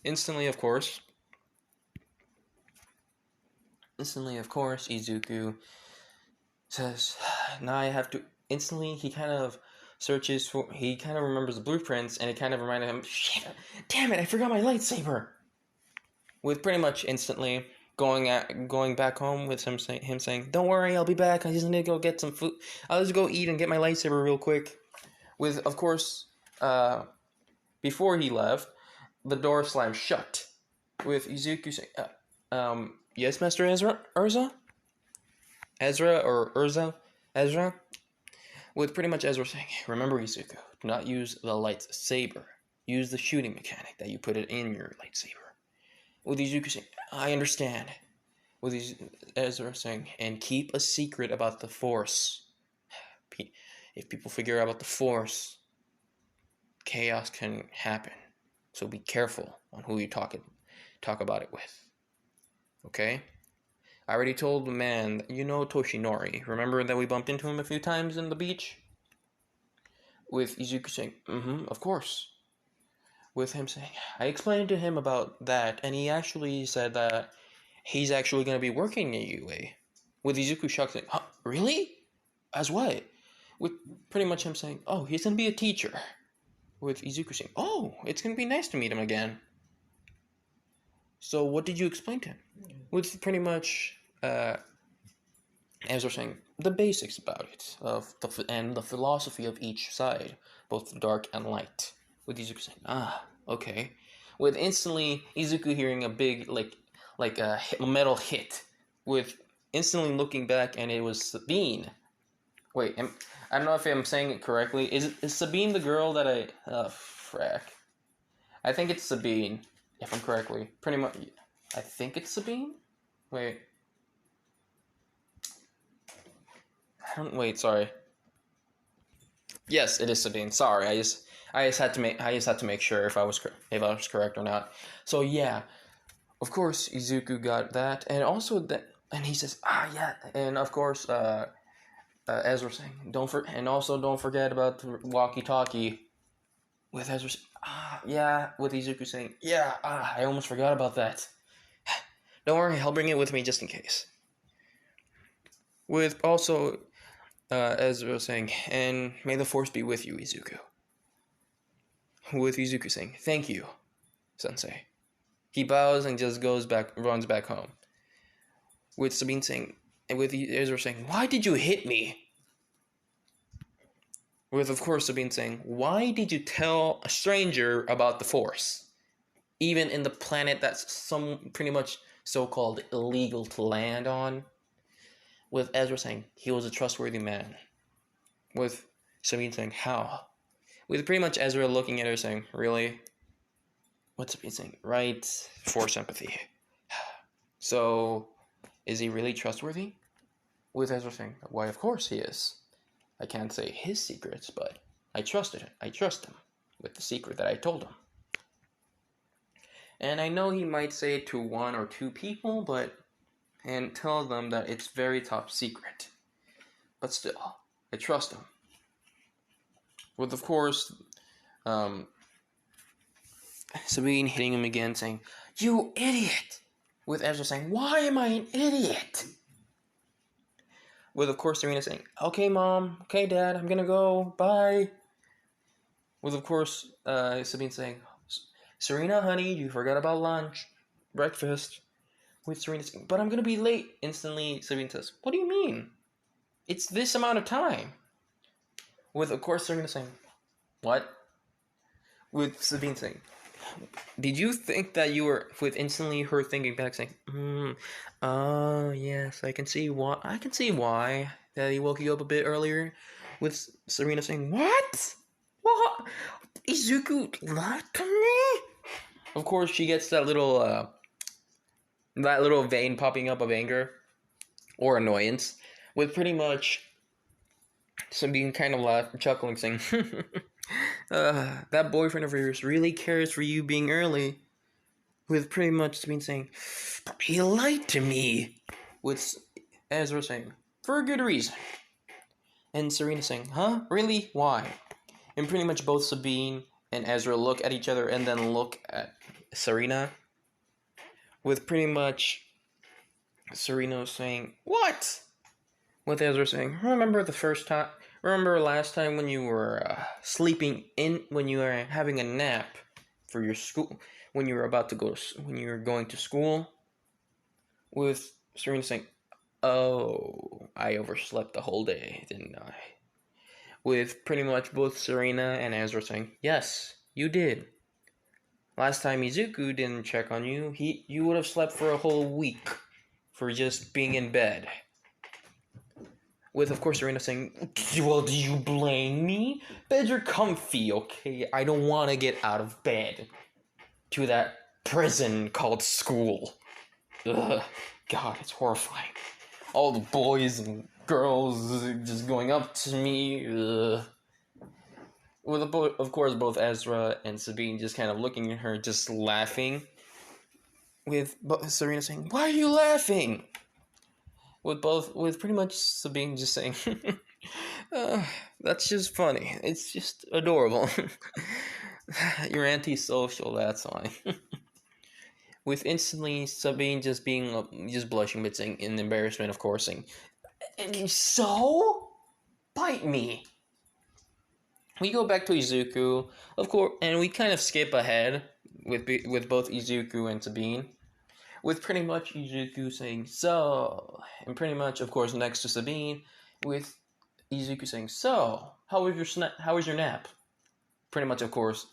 Instantly, of course, Izuku says, now I have to... Instantly, he kind of remembers the blueprints, and it kind of reminded him, shit, damn it, I forgot my lightsaber! With pretty much instantly going back home with him saying, don't worry, I'll be back, I just need to go get some food. I'll just go eat and get my lightsaber real quick. With, of course, before he left, the door slammed shut. With Izuku saying, yes, Master Ezra? Ezra? With pretty much Ezra saying, remember, Izuku, do not use the lightsaber. Use the shooting mechanic that you put it in your lightsaber. With Izuku saying, I understand. With Ezra saying, and keep a secret about the Force. If people figure out about the Force, chaos can happen. So be careful on who you talk about it with. Okay? I already told the man, Toshinori. Remember that we bumped into him a few times in the beach? With Izuku saying, of course. With him saying, I explained to him about that, and he actually said that he's actually going to be working at UA. With Izuku shocked saying, huh, really? As what? With pretty much him saying, oh, he's going to be a teacher. With Izuku saying, oh, it's going to be nice to meet him again. So what did you explain to him? With pretty much Ezra saying the basics about it, and the philosophy of each side. both dark and light. With Izuku saying, "Ah, okay." With instantly Izuku hearing a big a metal hit. With instantly looking back, and it was Sabine. Wait, I don't know if I'm saying it correctly. Is Sabine the girl that I? Oh, frack. I think it's Sabine, if I'm correctly. Pretty much. I think it's Sabine. Wait. Wait. Sorry. Yes, it is Sabine. Sorry, I just had to make sure if I was correct or not. So yeah, of course Izuku got that, and also that, and he says, yeah, and of course Ezra saying, don't forget about the walkie-talkie. With Ezra saying, yeah, with Izuku saying, yeah, I almost forgot about that. Don't worry, I'll bring it with me just in case. With also Ezra saying, and may the force be with you, Izuku. With Izuku saying, thank you, Sensei. He bows and just runs back home. With Sabine saying, and with Ezra saying, why did you hit me? With, of course, Sabine saying, why did you tell a stranger about the force? Even in the planet that's pretty much so-called illegal to land on. With Ezra saying, he was a trustworthy man. With Sabine saying, how? With pretty much Ezra looking at her saying, really? What's Sabine saying? Right, force empathy. So, is he really trustworthy? With Ezra saying, why, of course he is. I can't say his secrets, but I trust him with the secret that I told him. And I know he might say it to one or two people, and tell them that it's very top secret. But still, I trust him. With, of course, Sabine hitting him again, saying, you idiot! With Ezra saying, why am I an idiot? With, of course, Serena saying, okay, Mom, okay, Dad, I'm gonna go, bye. With, of course, Sabine saying, Serena, honey, you forgot about lunch, breakfast. With Serena saying, but I'm gonna be late. Instantly, Sabine says, what do you mean? It's this amount of time. With, of course, Serena saying, what? With Sabine saying, did you think that you were, with instantly her thinking back saying, oh, yes, I can see why that he woke you up a bit earlier. With Serena saying, what? What? Izuku lied to me? Of course, she gets that little vein popping up of anger or annoyance, with pretty much Sabine kind of chuckling, saying, that boyfriend of yours really cares for you being early. With pretty much Sabine saying, he lied to me. With Ezra saying, for a good reason. And Serena saying, huh? Really? Why? And pretty much both Sabine and Ezra look at each other and then look at Serena. With pretty much Serena saying, what? With Ezra saying, remember last time when you were when you were having a nap for your school, when you were going to school? With Serena saying, oh, I overslept the whole day, didn't I? With pretty much both Serena and Ezra saying, yes, you did. Last time Izuku didn't check on you, you would have slept for a whole week for just being in bed. With, of course, Serena saying, well, do you blame me? Beds are comfy, okay? I don't want to get out of bed to that prison called school. Ugh, God, it's horrifying. All the boys and girls just going up to me. Ugh. With, of course, both Ezra and Sabine just kind of looking at her, just laughing. With Serena saying, why are you laughing? With pretty much Sabine just saying, that's just funny. It's just adorable. You're antisocial, that's why. With instantly Sabine just blushing, but saying in embarrassment, of course, saying, and so? Bite me. We go back to Izuku, of course, and we kind of skip ahead with both Izuku and Sabine. With pretty much Izuku saying, so, and pretty much, of course, next to Sabine, with Izuku saying, so, how was your nap? pretty much, of course,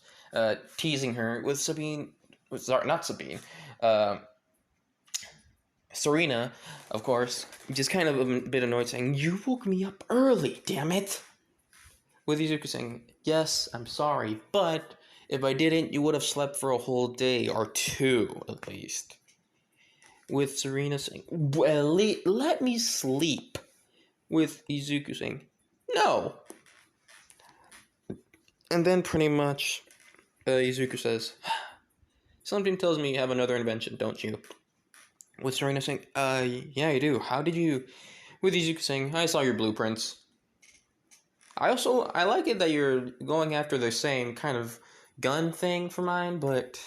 teasing her with Sabine. Sorry, not Sabine. Uh, Serena, of course, just kind of a bit annoyed, saying, "You woke me up early, damn it!" With Izuku saying, "Yes, I'm sorry, but if I didn't, you would have slept for a whole day or two, at least." With Serena saying, "Well, let me sleep." With Izuku saying, "No." And then pretty much, Izuku says, "Something tells me you have another invention, don't you?" With Serena saying, yeah, I do. How did you..." With Izuku saying, "I saw your blueprints. I like it that you're going after the same kind of gun thing for mine, but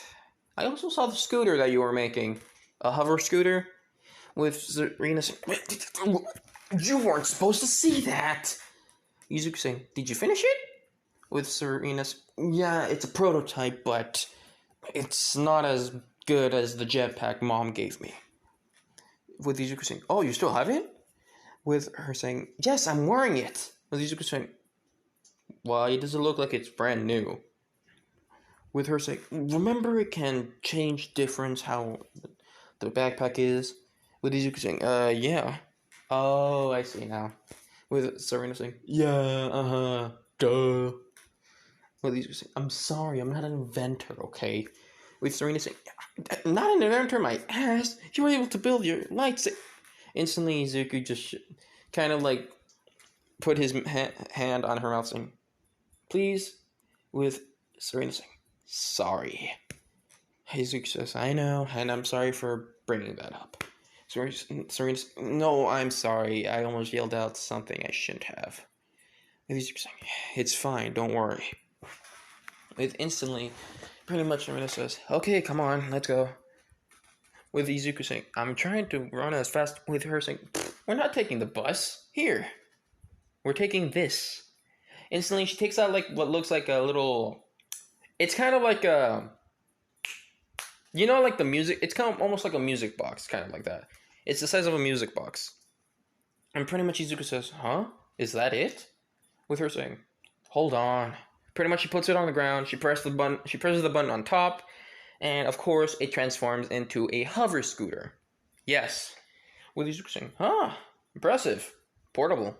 I also saw the scooter that you were making. A hover scooter?" With Serena saying, "You weren't supposed to see that." Izuku saying, "Did you finish it?" With Serena saying, "Yeah, it's a prototype, but it's not as good as the jetpack Mom gave me." With Izuku saying, "Oh, you still have it?" With her saying, "Yes, I'm wearing it." With Izuku saying, "Why does it look like it's brand new?" With her saying, "Remember, it can change difference how the backpack is." With Izuku saying, yeah. "Oh, I see now." With Serena saying, "Yeah, duh." With Izuku saying, "I'm sorry, I'm not an inventor, okay?" With Serena saying, "Not an inventor, my ass. You were able to build your lightsaber." Instantly, Izuku just kind of like put his hand on her mouth, saying, "Please." With Serena saying, "Sorry." Izuku says, "I know, and I'm sorry for bringing that up." Serena, "No, I'm sorry. I almost yelled out something I shouldn't have." Izuku saying, "It's fine, don't worry." With instantly, pretty much Serena says, "Okay, come on, let's go." With Izuku saying, "I'm trying to run as fast." With her saying, "We're not taking the bus. Here. We're taking this." Instantly, she takes out like what looks like a little... It's kind of like a... You know, like the music... It's kind of almost like a music box, kind of like that. It's the size of a music box. And pretty much Izuku says, "Huh? Is that it?" With her saying, "Hold on." Pretty much she puts it on the ground, she presses the button on top, and of course it transforms into a hover scooter. Yes. With Izuku saying, "Huh, impressive. Portable."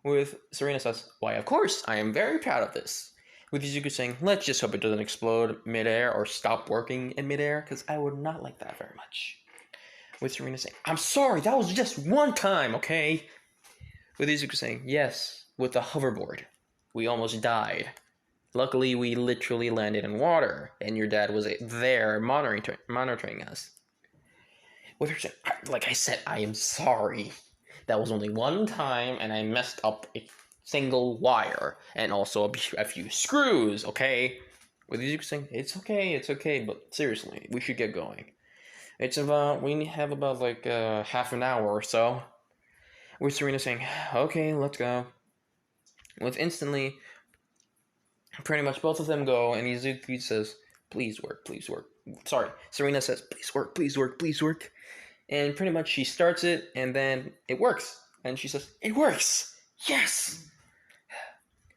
With Serena says, "Why, of course, I am very proud of this." With Izuku saying, "Let's just hope it doesn't explode midair or stop working in midair, because I would not like that very much." With Serena saying, "I'm sorry, that was just one time, okay?" With Izuku saying, "Yes, with the hoverboard. We almost died. Luckily, we literally landed in water, and your dad was there monitoring us." With her saying, "Like I said, I am sorry. That was only one time, and I messed up a single wire, and also a few screws, okay?" With Izuku saying, it's okay, but seriously, we should get going. We have about like half an hour or so." With Serena saying, "Okay, let's go." With instantly, pretty much both of them go, and Izuku says, "Please work, please work." Sorry, Serena says, "Please work, please work, please work." And pretty much she starts it, and then it works. And she says, "It works! Yes!"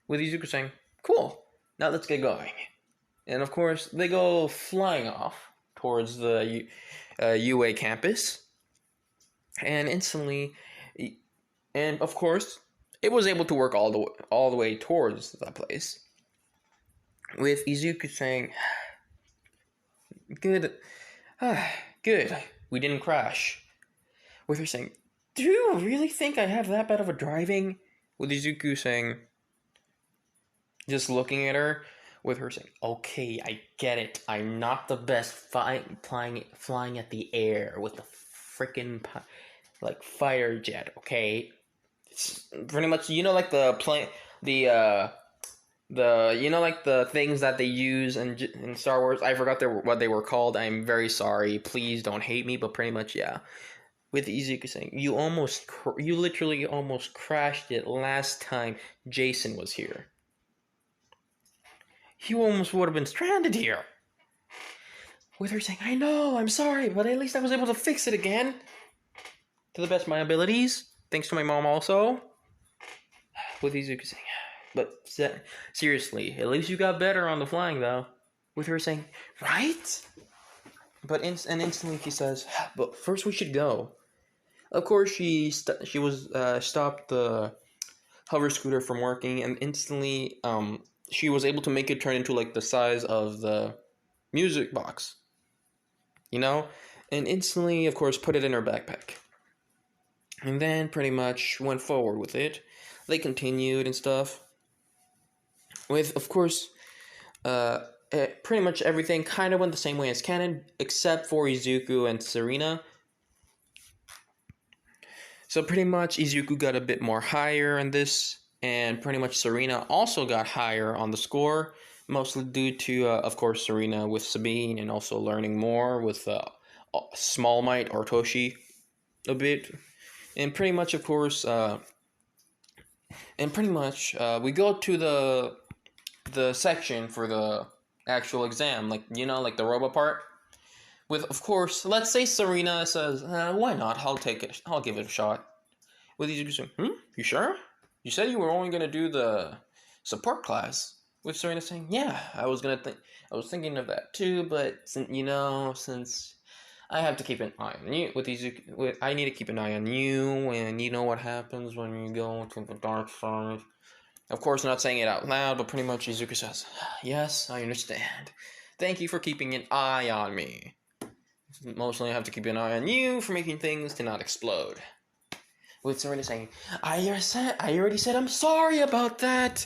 With Izuku saying, "Cool, now let's get going." And of course, they go flying off towards the UA campus. And instantly, and of course, it was able to work all the way towards that place. With Izuku saying, "Good, good, we didn't crash." With her saying, "Do you really think I have that bad of a driving?" With Izuku saying, just looking at her, with her saying, "Okay, I get it. I'm not the best flying at the air with the freaking like fighter jet, okay?" It's pretty much, you know, like the plane, the you know, like the things that they use in Star Wars. I forgot what they were called. I'm very sorry. Please don't hate me, but pretty much, yeah. With Izuku saying, you literally almost crashed it last time Jason was here. You almost would have been stranded here." With her saying, "I know, I'm sorry, but at least I was able to fix it again. To the best of my abilities. Thanks to my mom also." With Izuku saying, But seriously, at least you got better on the flying, though. With her saying, right? But instantly she says, but first we should go. Of course, she was stopped the hover scooter from working, and instantly she was able to make it turn into like the size of the music box, you know, and instantly, of course, put it in her backpack, and then pretty much went forward with it. They continued and stuff. With, of course, pretty much everything kind of went the same way as canon, except for Izuku and Serena. So pretty much Izuku got a bit more higher in this, and pretty much Serena also got higher on the score, mostly due to, of course, Serena with Sabine, and also learning more with Small Might or Toshi a bit. And pretty much, of course, we go to the section for the actual exam, like, you know, like the robot part. With, of course, let's say Serena says, why not? I'll take it. I'll give it a shot. With Izuku saying, you sure? You said you were only going to do the support class. With Serena saying, yeah, I was thinking of that too, but, since I have to keep an eye on you, with Izuku, I need to keep an eye on you, and you know what happens when you go to the dark side. Of course, not saying it out loud, but pretty much Izuku says, yes, I understand. Thank you for keeping an eye on me. Mostly I have to keep an eye on you for making things to not explode. With Serena saying, I already said I'm sorry about that.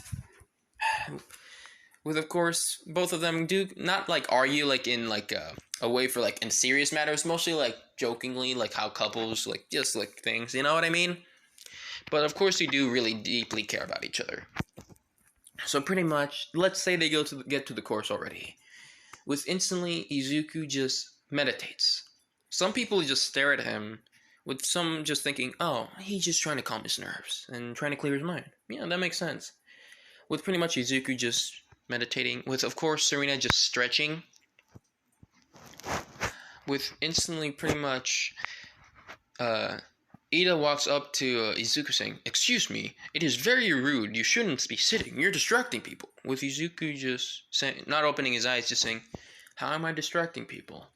With, of course, both of them do not like argue like in like a way for like in serious matters, mostly like jokingly, like how couples like just like things, you know what I mean? But of course, they do really deeply care about each other. So pretty much, let's say they get to the course already. With instantly, Izuku just meditates. Some people just stare at him, with some just thinking, oh, he's just trying to calm his nerves and trying to clear his mind. Yeah, that makes sense. With pretty much Izuku just meditating, with, of course, Serena just stretching. With instantly pretty much, Ida walks up to Izuku saying, excuse me, it is very rude, you shouldn't be sitting, you're distracting people. With Izuku just saying, not opening his eyes, just saying, how am I distracting people?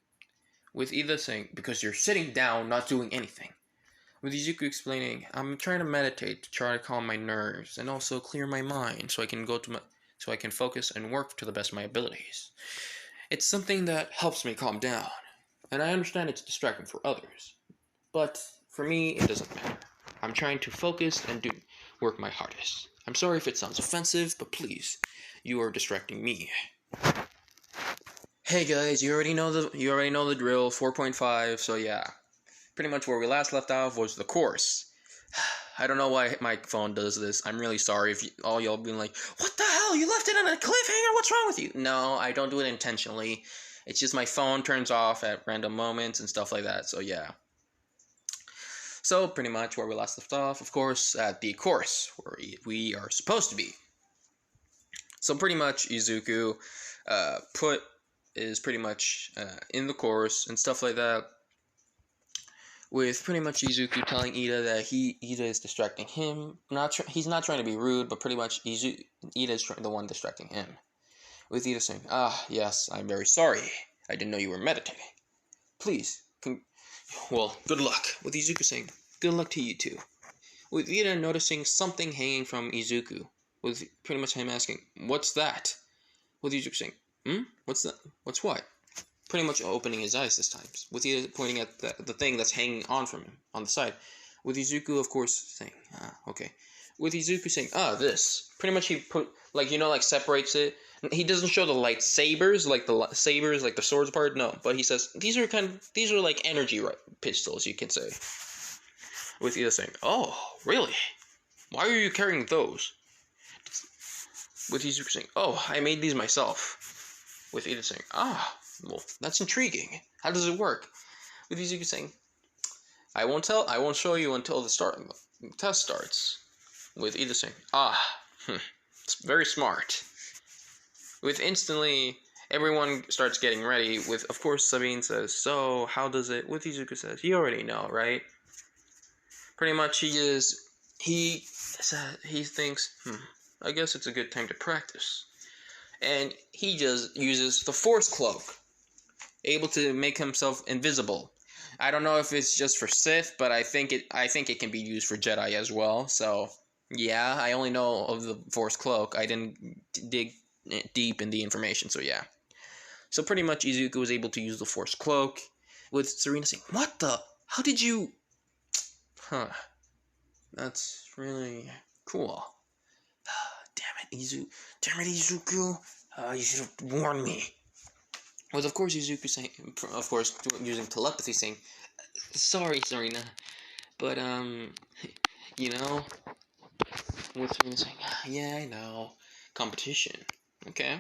With Ida saying, because you're sitting down, not doing anything. With Izuku explaining, I'm trying to meditate to try to calm my nerves and also clear my mind so I can focus and work to the best of my abilities. It's something that helps me calm down, and I understand it's distracting for others, but for me, it doesn't matter. I'm trying to focus and work my hardest. I'm sorry if it sounds offensive, but please, you are distracting me. Hey guys, you already know the drill, 4.5, so yeah. Pretty much where we last left off was the course. I don't know why my phone does this. I'm really sorry if all y'all been like, what the hell? You left it on a cliffhanger? What's wrong with you? No, I don't do it intentionally. It's just my phone turns off at random moments and stuff like that, so yeah. So, pretty much where we last left off, of course, at the course, where we are supposed to be. So, pretty much, Izuku is pretty much in the course and stuff like that. With pretty much Izuku telling Ida that Ida is distracting him. He's not trying to be rude, but pretty much Ida is the one distracting him. With Ida saying, yes, I'm very sorry. I didn't know you were meditating. Please, well, good luck. With Izuku saying, good luck to you too. With Ida noticing something hanging from Izuku. With pretty much him asking, what's that? With Izuku saying, what's that? What's what? Pretty much opening his eyes this time. With Ida pointing at the thing that's hanging on from him, on the side. With Izuku, of course, saying, okay. With Izuku saying, this. Pretty much he put, separates it. He doesn't show the lightsabers, like the swords part, no. But he says, these are like energy pistols, you can say. With Ida saying, oh, really? Why are you carrying those? With Izuku saying, oh, I made these myself. With Ida saying, well, that's intriguing. How does it work? With Izuku saying, I won't show you until the test starts. With Ida saying, it's very smart. With instantly, everyone starts getting ready. With, of course, Sabine says, so, how does it? With Izuku says, you already know, right? Pretty much he thinks, I guess it's a good time to practice. And he just uses the Force Cloak, able to make himself invisible. I don't know if it's just for Sith, but I think it can be used for Jedi as well. So yeah, I only know of the Force Cloak. I didn't dig deep in the information, so yeah. So pretty much Izuku was able to use the Force Cloak, with Serena saying, "What the? How did you?" Huh. That's really cool. Damn it, Izuku. You should have warned me. With, of course, Izuku saying, of course, using telepathy, saying, "Sorry, Serena, but, you know," with Serena saying, "Yeah, I know. Competition. Okay.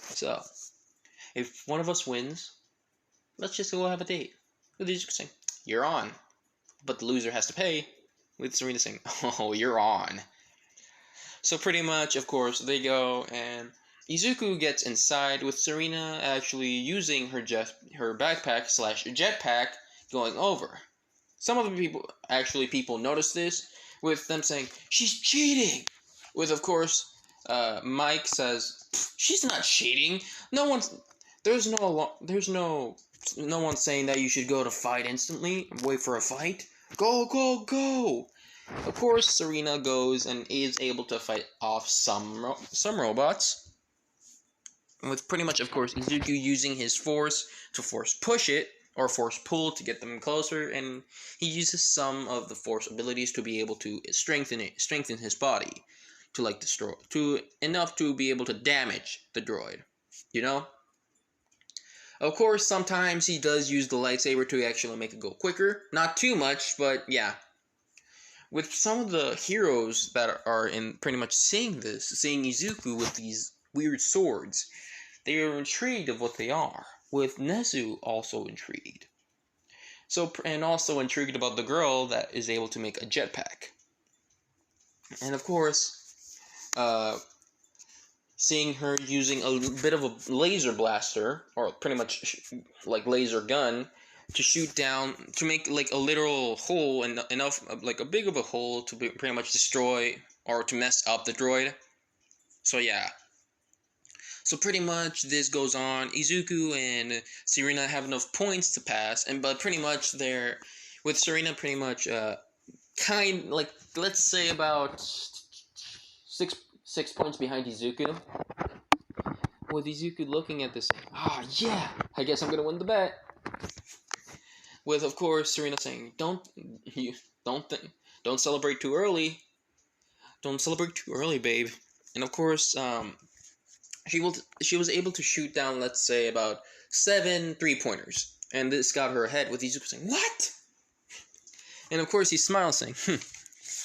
So, if one of us wins, let's just go have a date." With Izuku saying, "You're on. But the loser has to pay." With Serena saying, "Oh, you're on." So pretty much, of course, they go and Izuku gets inside with Serena actually using her backpack slash jetpack going over. Some of the people notice this with them saying she's cheating. With, of course, Mike says she's not cheating. There's no one saying that you should go to fight instantly. Wait for a fight. Go, go, go. Of course, Serena goes and is able to fight off some robots. With pretty much, of course, Izuku using his force to force push it, or force pull to get them closer, and he uses some of the force abilities to be able to strengthen his body, to destroy, enough to be able to damage the droid, you know? Of course, sometimes he does use the lightsaber to actually make it go quicker. Not too much, but yeah. With some of the heroes that are in pretty much seeing Izuku with these weird swords, they are intrigued of what they are. With Nezu also intrigued. And also intrigued about the girl that is able to make a jetpack. And of course, seeing her using a bit of a laser blaster, or pretty much like laser gun, to shoot down, to make like a literal hole, and enough, like a big of a hole to pretty much destroy or to mess up the droid. So yeah. So pretty much this goes on. Izuku and Serena have enough points to pass, but pretty much they're, with Serena pretty much let's say about six points behind Izuku. With Izuku looking at this, yeah, I guess I'm gonna win the bet. With, of course, Serena saying, don't celebrate too early. Don't celebrate too early, babe." And of course, she was able to shoot down, let's say, about 7 3-pointers, and this got her ahead. With Izuku saying, "What?" And of course, he smiles, saying,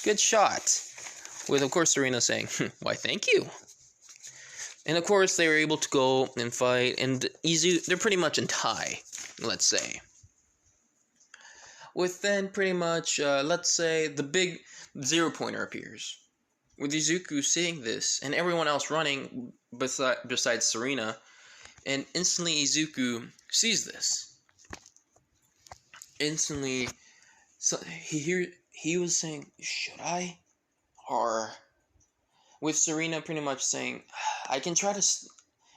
"Good shot." With, of course, Serena saying, "Why, thank you." And of course, they were able to go and fight, and they're pretty much in tie, let's say. With then pretty much, let's say, the big 0-pointer appears. With Izuku seeing this, and everyone else running besides Serena, and instantly Izuku sees this. Instantly, so he was saying, "Should I?" Or with Serena pretty much saying,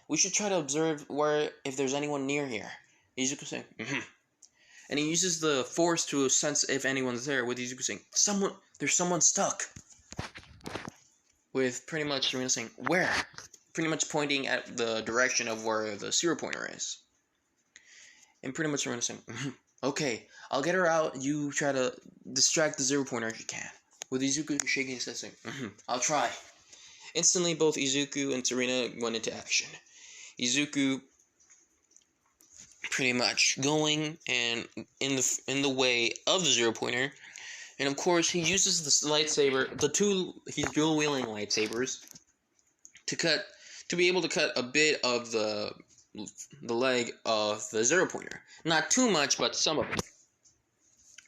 we should try to observe if there's anyone near here." Izuku saying, "Mm-hmm." And he uses the force to sense if anyone's there, with Izuku saying, "There's someone stuck." With pretty much Serena saying, "Where?" Pretty much pointing at the direction of where the 0-pointer is. And pretty much Serena saying, "Okay, I'll get her out, you try to distract the 0-pointer if you can." With Izuku shaking his head saying, "I'll try." Instantly, both Izuku and Serena went into action. Izuku pretty much going and in the way of the 0-pointer, and of course he uses this lightsaber, he's dual wielding lightsabers, to be able to cut a bit of the leg of the 0-pointer. Not too much, but some of it.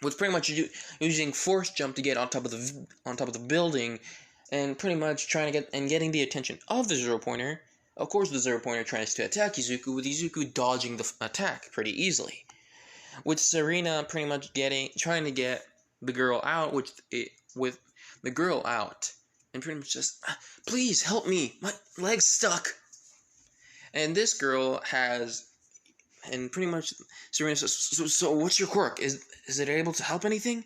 With pretty much using force jump to get on top of the building, and pretty much getting the attention of the 0-pointer. Of course, the 0-pointer tries to attack Izuku, with Izuku dodging the attack pretty easily. With Serena pretty much trying to get the girl out, with the girl out, and pretty much just, please help me, my leg's stuck. And this girl has, and pretty much Serena says, so what's your quirk? Is it able to help anything?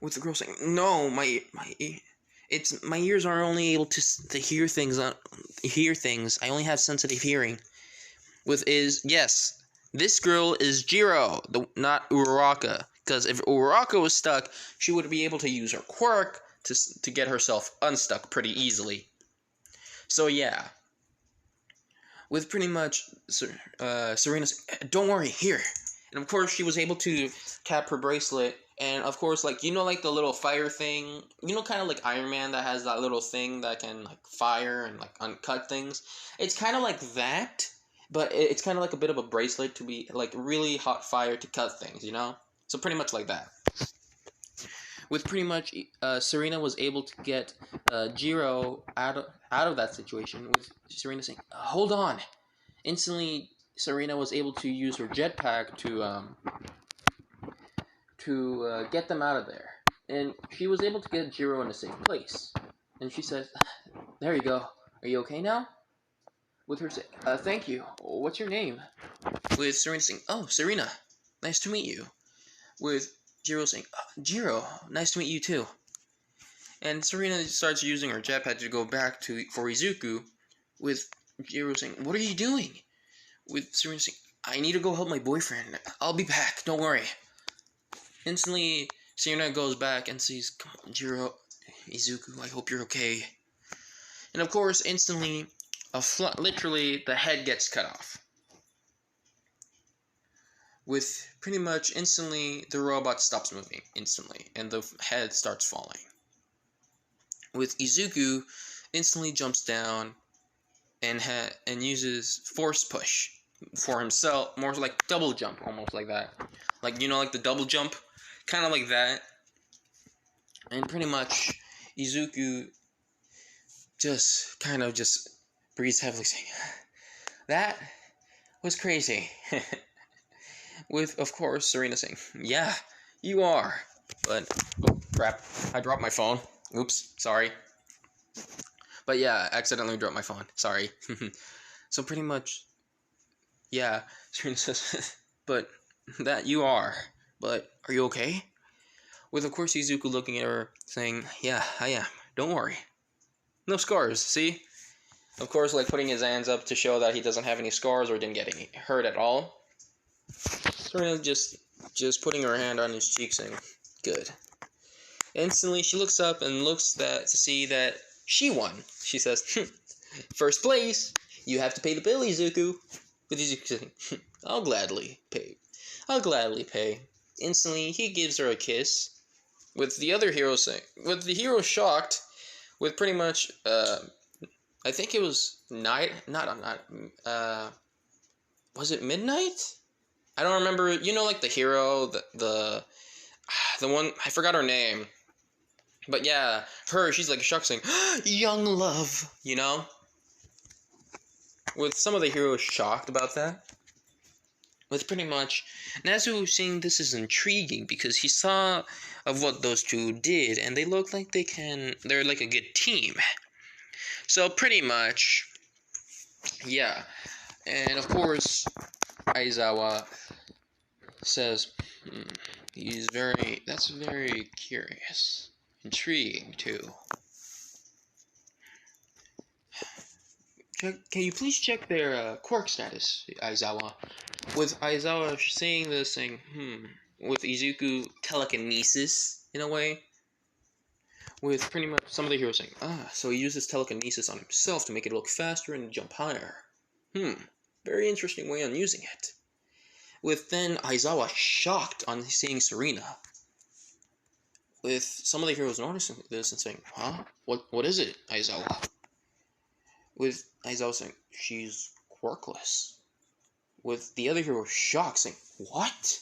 With the girl saying, no, my ears are only able to hear things. I only have sensitive hearing. Yes, this girl is Jiro, not Uraraka. Because if Uraraka was stuck, she would be able to use her quirk to get herself unstuck pretty easily. So yeah, with pretty much Serena's, don't worry, here. And of course, she was able to tap her bracelet. And of course, like, like the little fire thing, kind of like Iron Man that has that little thing that can like fire and like uncut things. It's kind of like that, but it's kind of like a bit of a bracelet to be like really hot fire to cut things, So pretty much like that. With pretty much, Serena was able to get Jiro out of that situation. With Serena saying, "Hold on!" Instantly, Serena was able to use her jetpack to get them out of there, and she was able to get Jiro in a safe place. And she says, "There you go. Are you okay now?" With her saying, "Thank you. What's your name?" With Serena saying, "Oh, Serena. Nice to meet you." With Jiro saying, "Jiro, nice to meet you too." And Serena starts using her jetpack to go back for Izuku, with Jiro saying, "What are you doing?" With Serena saying, "I need to go help my boyfriend. I'll be back, don't worry." Instantly, Serena goes back and sees, "Come on, Jiro, Izuku, I hope you're okay." And of course, instantly, literally, the head gets cut off. With pretty much instantly, the robot stops moving instantly, and the head starts falling. With Izuku, instantly jumps down and uses force push for himself, more like double jump, almost like that. Like, like the double jump, kind of like that. And pretty much, Izuku just kind of just breathes heavily, saying, "That was crazy." With, of course, Serena saying, "Yeah, you are." But, oh, crap, I dropped my phone. Oops, sorry. But yeah, accidentally dropped my phone. Sorry. So pretty much, yeah, Serena says, "But that you are. But are you okay?" With, of course, Izuku looking at her, saying, "Yeah, I am. Don't worry. No scars, see?" Of course, like putting his hands up to show that he doesn't have any scars or didn't get any hurt at all. Serena just putting her hand on his cheek, saying, "Good." Instantly, she looks up and looks to see that she won. She says, "First place. You have to pay the bill, Izuku." With Izuku saying, I'll gladly pay. Instantly, he gives her a kiss. With the other hero saying, with the hero shocked, with pretty much, I think it was night, was it midnight? I don't remember, like the hero, the one, I forgot her name. But yeah, she's like shocked saying, "Young love," With some of the heroes shocked about that. With pretty much, Nezu seeing this is intriguing because he saw of what those two did, and they look like they're like a good team. So pretty much, yeah. And of course, Aizawa says, that's very curious. Intriguing, too. Can you please check their quirk status, Aizawa? With Aizawa saying this, saying, with Izuku telekinesis, in a way. With pretty much some of the heroes saying, so he uses telekinesis on himself to make it look faster and jump higher. Very interesting way on using it. With then Aizawa shocked on seeing Serena. With some of the heroes noticing this and saying, What is it, Aizawa? With Aizawa saying, she's quirkless. With the other hero shocked, saying, what?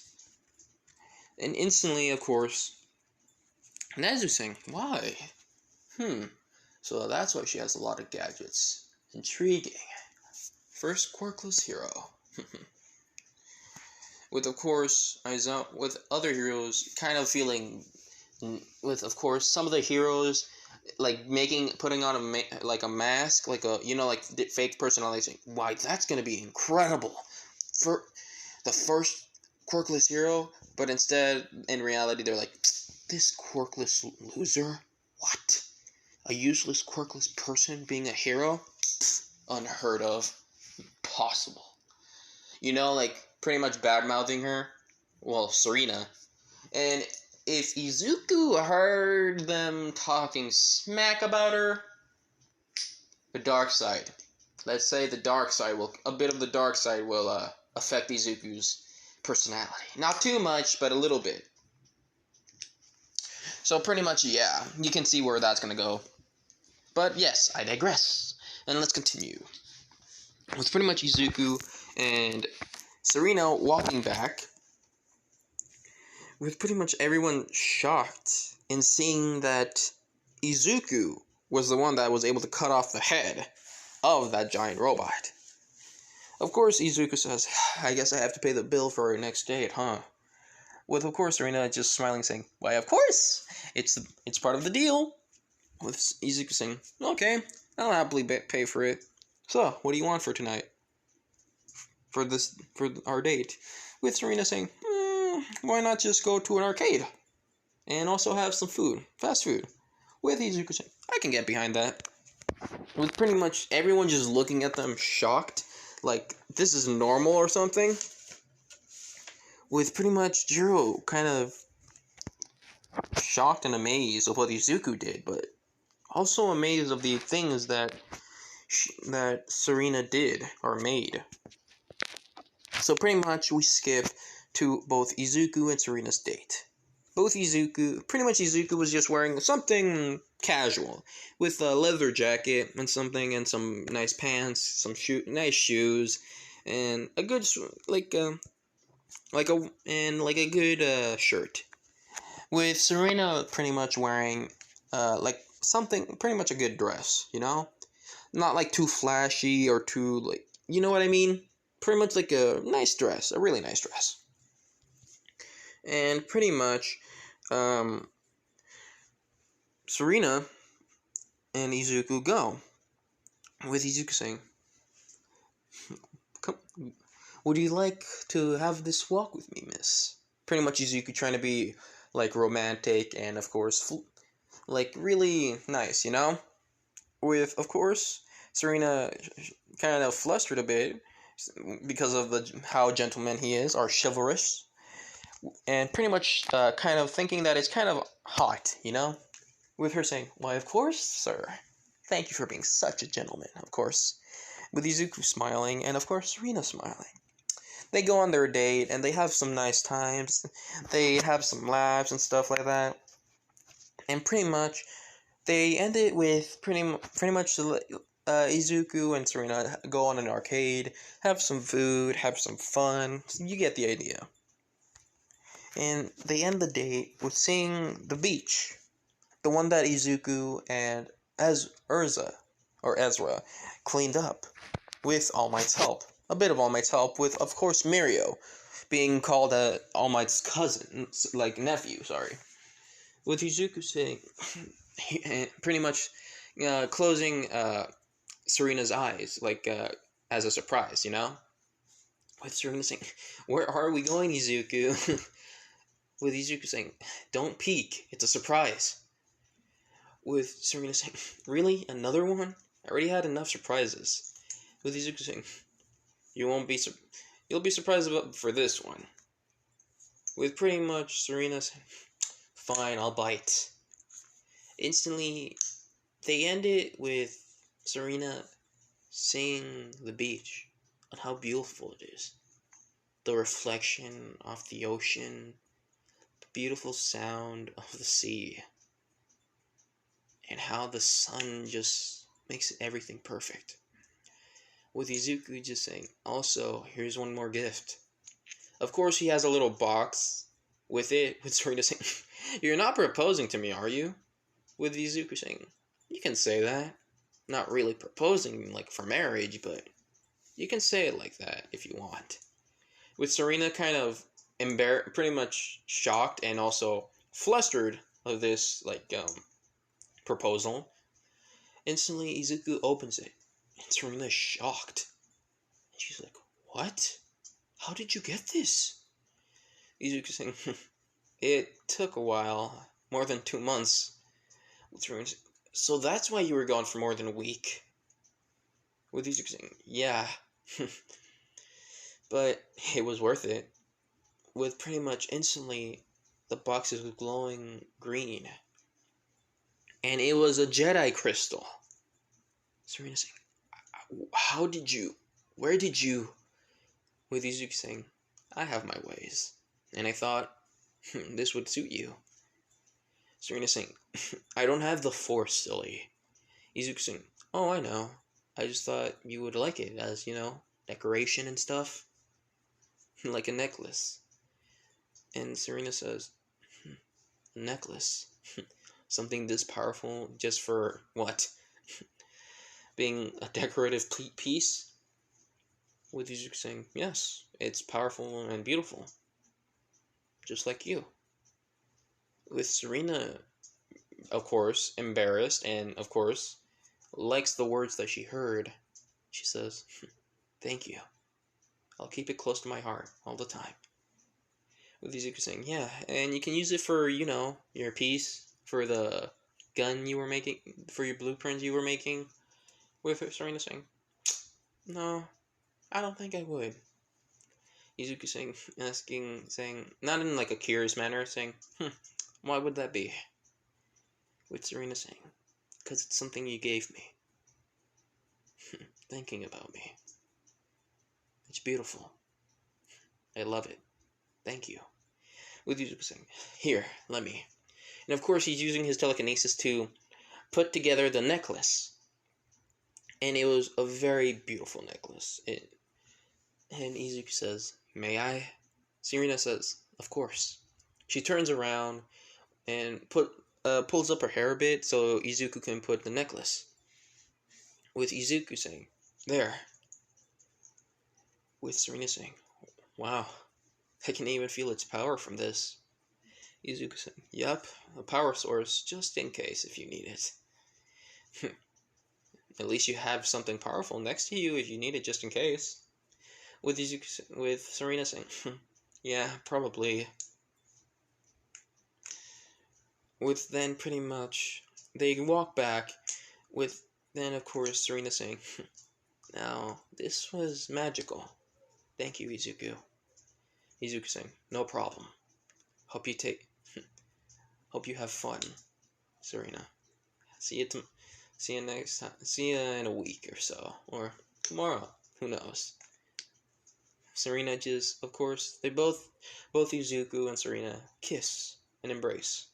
And instantly, of course, Nezu saying, why? So that's why she has a lot of gadgets. Intriguing. First quirkless hero. With, of course, with other heroes kind of feeling, with, of course, some of the heroes like putting on like a mask, like a like fake personality, saying, "Why, that's gonna be incredible for the first quirkless hero," but instead, in reality, they're like, "This quirkless loser, what? A useless quirkless person being a hero? Unheard of, possible." Like pretty much bad mouthing her. Well, Serena. And if Izuku heard them talking smack about her, the dark side. Let's say a bit of the dark side will affect Izuku's personality. Not too much, but a little bit. So pretty much, yeah, you can see where that's gonna go. But yes, I digress. And let's continue. With pretty much Izuku and Serena walking back, with pretty much everyone shocked in seeing that Izuku was the one that was able to cut off the head of that giant robot. Of course, Izuku says, "I guess I have to pay the bill for our next date, huh?" With, of course, Serena just smiling, saying, "Why, of course! It's part of the deal." With Izuku saying, "Okay, I'll happily pay for it. So, what do you want for tonight? For our date?" With Serena saying, "Why not just go to an arcade? And also have some food, fast food." With Izuku saying, "I can get behind that." With pretty much everyone just looking at them shocked, like this is normal or something. With pretty much Jiro kind of shocked and amazed of what Izuku did, but also amazed of the things that Serena did or made. So pretty much we skip to both Izuku and Serena's date. Pretty much Izuku was just wearing something casual, with a leather jacket and something, and some nice pants, some nice shoes, and a good a good shirt. With Serena pretty much wearing like something, pretty much a good dress, not like too flashy or too like, you know what I mean? Pretty much like a nice dress, a really nice dress. And pretty much, Serena and Izuku go, with Izuku saying, "Come, would you like to have this walk with me, miss?" Pretty much Izuku trying to be like romantic and of course like really nice, With of course Serena kind of flustered a bit because of how gentleman he is, or chivalrous, and pretty much kind of thinking that it's kind of hot, With her saying, "Why, of course, sir. Thank you for being such a gentleman, of course." With Izuku smiling, and of course Serena smiling. They go on their date, and they have some nice times. They have some laughs and stuff like that. And pretty much, they end it with pretty much Izuku and Serena go on an arcade, have some food, have some fun. You get the idea. And they end the date with seeing the beach. The one that Izuku and Ezra cleaned up with All Might's help. A bit of All Might's help, with, of course, Mirio being called All Might's cousin, like nephew, sorry. With Izuku saying, pretty much closing Serena's eyes, like as a surprise, With Serena saying, "Where are we going, Izuku?" With Izuku saying, "Don't peek, it's a surprise." With Serena saying, "Really? Another one? I already had enough surprises." With Izuku saying, You'll be surprised for this one." With pretty much Serena saying, "Fine, I'll bite." Instantly, they end it with Serena seeing the beach and how beautiful it is. The reflection of the ocean, the beautiful sound of the sea, and how the sun just makes everything perfect. With Izuku just saying, "Also, here's one more gift." Of course, he has a little box with it, with Serena saying, "You're not proposing to me, are you?" With Izuku saying, "You can say that. Not really proposing, like, for marriage, but you can say it like that if you want." With Serena kind of pretty much shocked and also flustered of this, like, proposal. Instantly, Izuku opens it, and Serena's shocked. And she's like, "What? How did you get this?" Izuku saying, "It took a while, more than 2 months." So that's why you were gone for more than a week. With Izuku saying, "Yeah." But it was worth it. With pretty much instantly, the boxes was glowing green. And it was a Jedi crystal. Serena saying, "How did you? Where did you?" With Izuku saying, "I have my ways. And I thought, this would suit you." Serena saying, "I don't have the Force, silly." Izuku saying, "Oh, I know. I just thought you would like it as, decoration and stuff. Like a necklace." And Serena says, "A necklace? Something this powerful just for what? Being a decorative piece?" With Izuku saying, "Yes, it's powerful and beautiful. Just like you." With Serena, of course, embarrassed and, of course, likes the words that she heard. She says, "Thank you. I'll keep it close to my heart all the time." With Izuku saying, "Yeah, and you can use it for, your piece, for the gun you were making, for your blueprint you were making." With Serena saying, "No, I don't think I would." Izuku saying, not in like a curious manner, saying, "Why would that be?" With Serena saying, "Because it's something you gave me. Thinking about me. It's beautiful. I love it. Thank you." With Izuku saying, "Here, let me." And of course, he's using his telekinesis to put together the necklace. And it was a very beautiful necklace. And Izuku says, "May I?" Serena says, "Of course." She turns around and pulls up her hair a bit so Izuku can put the necklace. With Izuku saying, "There." With Serena saying, "Wow, I can even feel its power from this." Izuku saying, "Yup, a power source, just in case if you need it." At least you have something powerful next to you if you need it just in case. With Serena saying, "Yeah, probably." With then pretty much they walk back. With then of course Serena saying, "Now this was magical. Thank you, Izuku." Izuku saying, "No problem. Hope you take. Hope you have fun, Serena. See you. See you next time. See you in a week or so, or tomorrow. Who knows?" Serena just, of course, both Izuku and Serena kiss and embrace,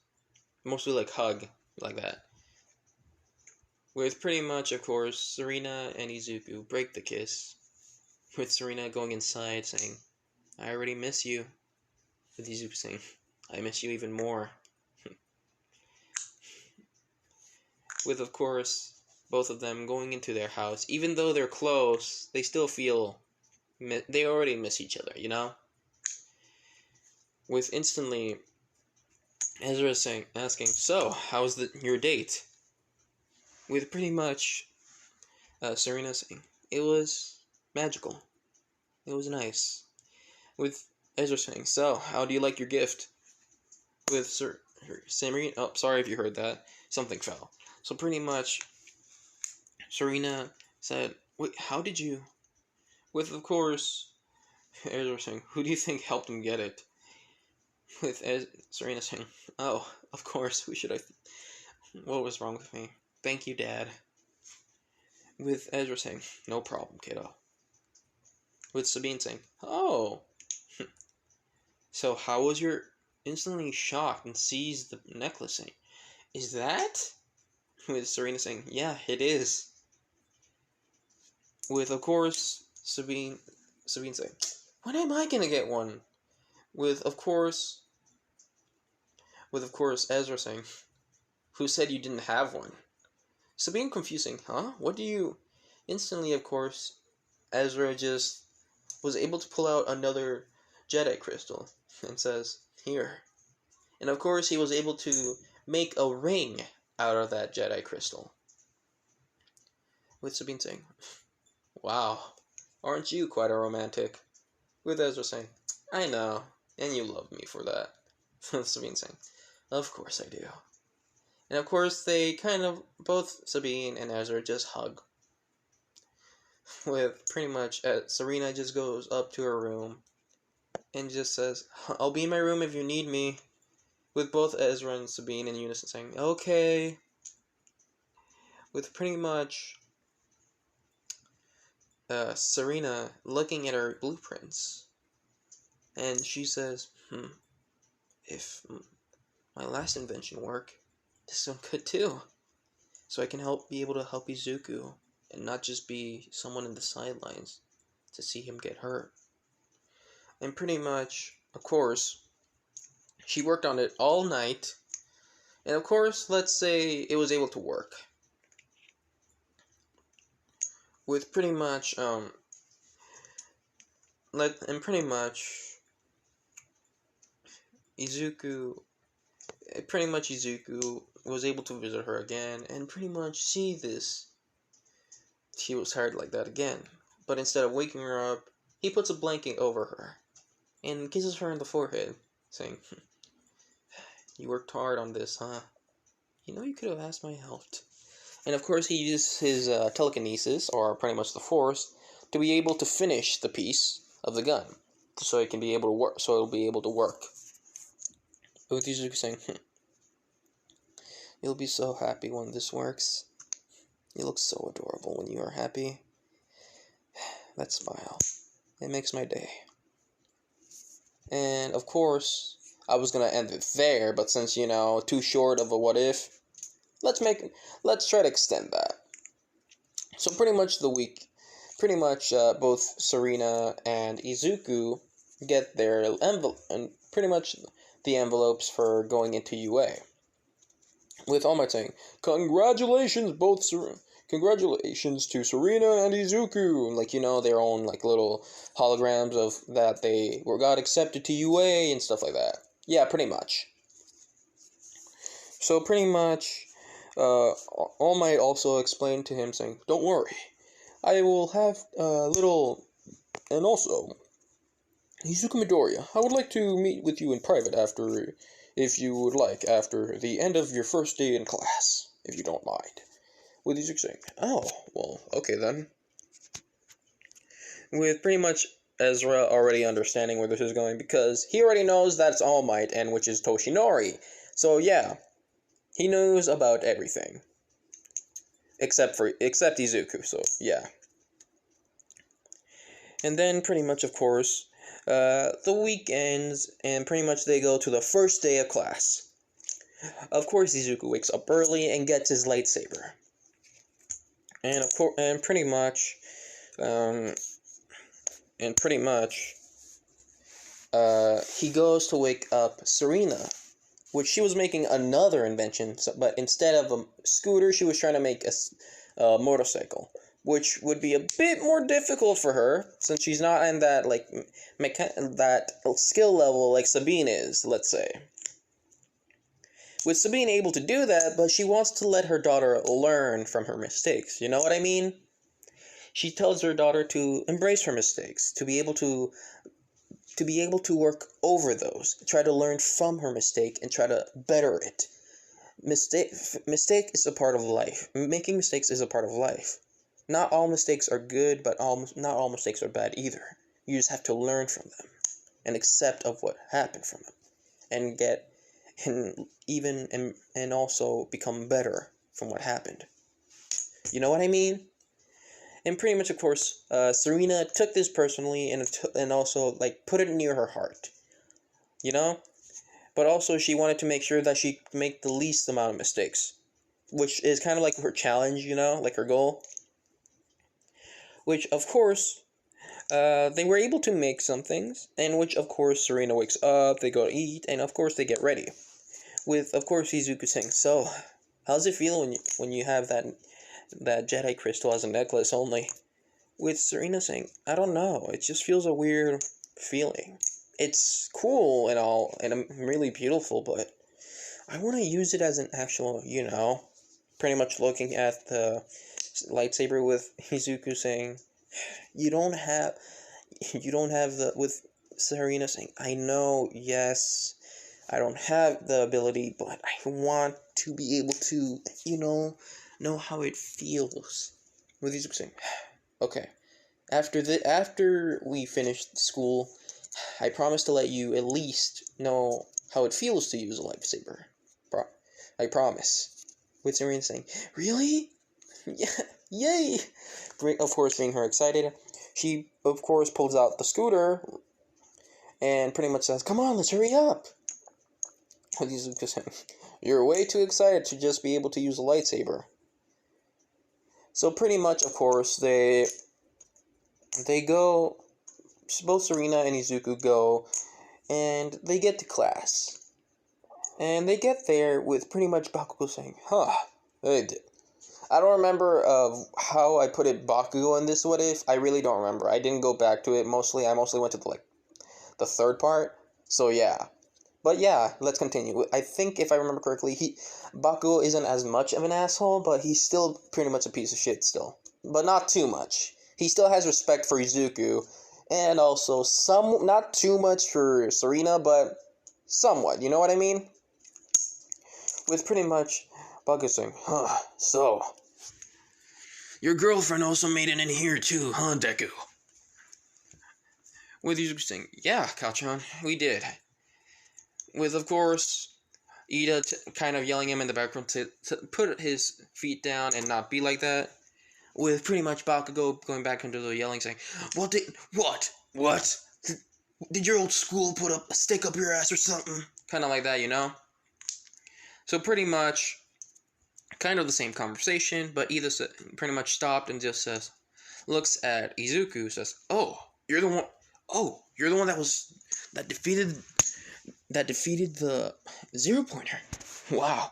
mostly like hug, like that. With pretty much, of course, Serena and Izuku break the kiss, with Serena going inside saying, "I already miss you." With Izuku saying, "I miss you even more." With, of course, both of them going into their house. Even though they're close, they still feel, they already miss each other, With instantly, Ezra asking, "So, how was your date?" With pretty much Serena saying, "It was magical. It was nice." With Ezra saying, "So, how do you like your gift?" With Serena, oh, sorry if you heard that. Something fell. So pretty much, Serena said, "Wait, how did you?" With, of course, Ezra saying, "Who do you think helped him get it?" With Serena saying, "Oh, of course, who should I... What was wrong with me? Thank you, Dad." With Ezra saying, "No problem, kiddo." With Sabine saying, "Oh, so how was your..." Instantly shocked and sees the necklace saying, "Is that?" With Serena saying, "Yeah, it is." With, of course, Sabine saying, "When am I gonna get one?" With, of course, Ezra saying, "Who said you didn't have one?" Sabine confusing, "Huh? What do you..." Instantly, of course, Ezra just was able to pull out another Jedi crystal and says, "Here." And of course, he was able to make a ring out of that Jedi crystal. With Sabine saying, "Wow, aren't you quite a romantic?" With Ezra saying, "I know, and you love me for that." Sabine saying, "Of course I do." And of course they kind of, both Sabine and Ezra just hug. With pretty much, Serena just goes up to her room and just says, "I'll be in my room if you need me." With both Ezra and Sabine in unison saying, "Okay." With pretty much Serena looking at her blueprints. And she says, if my last invention worked, this one could too. So I can be able to help Izuku and not just be someone in the sidelines to see him get hurt. And pretty much, of course, she worked on it all night. And of course, let's say it was able to work. With pretty much, Izuku was able to visit her again and pretty much see this. She was tired like that again. But instead of waking her up, he puts a blanket over her and kisses her on the forehead, saying, "You worked hard on this, huh? You know you could have asked my help." And of course he uses his telekinesis, or pretty much the Force, to be able to finish the piece of the gun, so it can be able to work. So it'll be able to work. With Izuku saying, "You'll be so happy when this works. You look so adorable when you are happy. That smile, it makes my day." And of course, I was gonna end it there, but since too short of a what if, let's try to extend that. So pretty much both Serena and Izuku get their envelope, and pretty much the envelopes for going into UA. With All Might saying, "Congratulations, congratulations to Serena and Izuku," their own little holograms of that they got accepted to UA and stuff like that. Yeah, pretty much. So pretty much, All Might also explained to him saying, "Don't worry, I will have a little, and also, Izuku Midoriya, I would like to meet with you in private if you would like, after the end of your first day in class, if you don't mind." With Izuku saying, "Oh, well, okay then." With pretty much Ezra already understanding where this is going, because he already knows that's All Might, and which is Toshinori. So yeah, he knows about everything. Except Izuku, so yeah. And then pretty much, of course, the week ends, and pretty much they go to the first day of class. Of course, Izuku wakes up early and gets his lightsaber. And pretty much, he goes to wake up Serena, which she was making another invention, but instead of a scooter, she was trying to make a motorcycle, which would be a bit more difficult for her, since she's not in that, that skill level like Sabine is, let's say. With Sabine able to do that, but she wants to let her daughter learn from her mistakes, you know what I mean? She tells her daughter to embrace her mistakes, to be able to work over those, try to learn from her mistake and try to better it. Mistake is a part of life. Making mistakes is a part of life. Not all mistakes are good, but not all mistakes are bad either. You just have to learn from them and accept of what happened from them, and also become better from what happened. You know what I mean? And pretty much, of course, Serena took this personally and also put it near her heart, But also she wanted to make sure that she make the least amount of mistakes, which is kind of like her challenge, like her goal. Which, of course, they were able to make some things, and which, of course, Serena wakes up, they go to eat, and of course they get ready. With, of course, Izuku saying, "So, how's it feel when you have that Jedi crystal as a necklace only?" With Serena saying, "I don't know, it just feels a weird feeling. It's cool and all, and really beautiful, but I want to use it as an actual, pretty much looking at the lightsaber with Izuku saying, "You don't have, you don't have the," with Serena saying, "I know, yes, I don't have the ability, but I want to be able to, know how it feels." With Izuku saying, "Okay, after we finish school, I promise to let you at least know how it feels to use a lightsaber. I promise." With Serena saying, "Really? Yeah, yay!" Of course, being her excited, she of course pulls out the scooter and pretty much says, "Come on, let's hurry up." He's just saying, "You're way too excited to just be able to use a lightsaber." So pretty much, of course, they go. Both Serena and Izuku go, and they get to class. And they get there with pretty much Bakugo saying, "Huh, I don't remember how I put it Bakugo in this what if. I really don't remember. I didn't go back to it mostly. I mostly went to the third part. So yeah. But yeah, let's continue. I think if I remember correctly, Bakugo isn't as much of an asshole, but he's still pretty much a piece of shit still. But not too much. He still has respect for Izuku, and also not too much for Serena, but somewhat, you know what I mean? With pretty much Bakugo saying, "Huh, so your girlfriend also made it in here too, huh, Deku?" With Izuku saying, "Yeah, Kachan, we did." With, of course, Ida kind of yelling him in the background to put his feet down and not be like that. With pretty much Bakugo going back into the yelling, saying, What? Did your old school put up a stick up your ass or something?" Kind of like that, you know? So pretty much, kind of the same conversation, but Ida pretty much stopped and just looks at Izuku, says, you're the one, you're the one that defeated the zero pointer. Wow,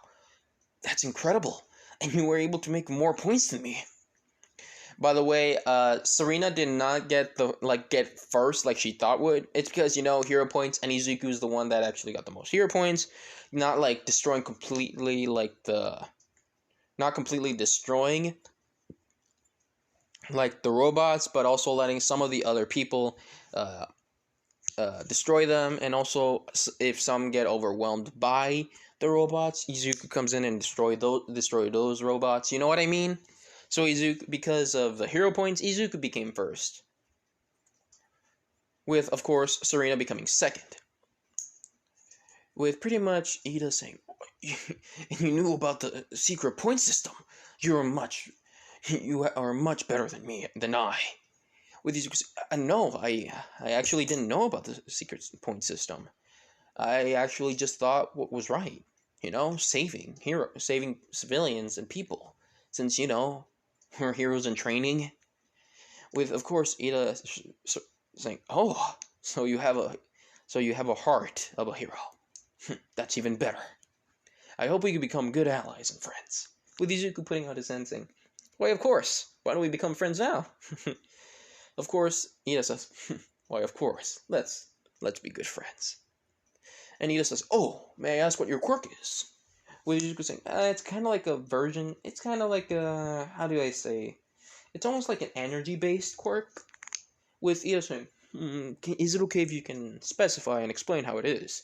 that's incredible. And you were able to make more points than me. By the way, Serena did not get get first like she thought would. It's because, hero points, and Izuku is the one that actually got the most hero points. Not destroying completely not completely destroying the robots, but also letting some of the other people destroy them, and also if some get overwhelmed by the robots, Izuku comes in and destroy those robots. You know what I mean? So Izuku, because of the hero points, Izuku became first. With, of course, Serena becoming second. With pretty much Ida saying, "And you knew about the secret point system. You are much better than I." With Izuku, "No, I actually didn't know about the secret point system. I actually just thought what was right. Saving civilians and people. Since, we're heroes in training." With, of course, Ida saying, "Oh, so you have a heart of a hero. That's even better. I hope we can become good allies and friends." With Izuku putting out his hand saying, "Why, of course. Why don't we become friends now?" Of course, Ida says, "Why, of course. Let's be good friends." And Ida says, "Oh, may I ask what your quirk is?" With Izuku saying, "It's kind of like a version. It's kind of like a, how do I say? It's almost like an energy-based quirk." With Ida saying, "Is it okay if you can specify and explain how it is?"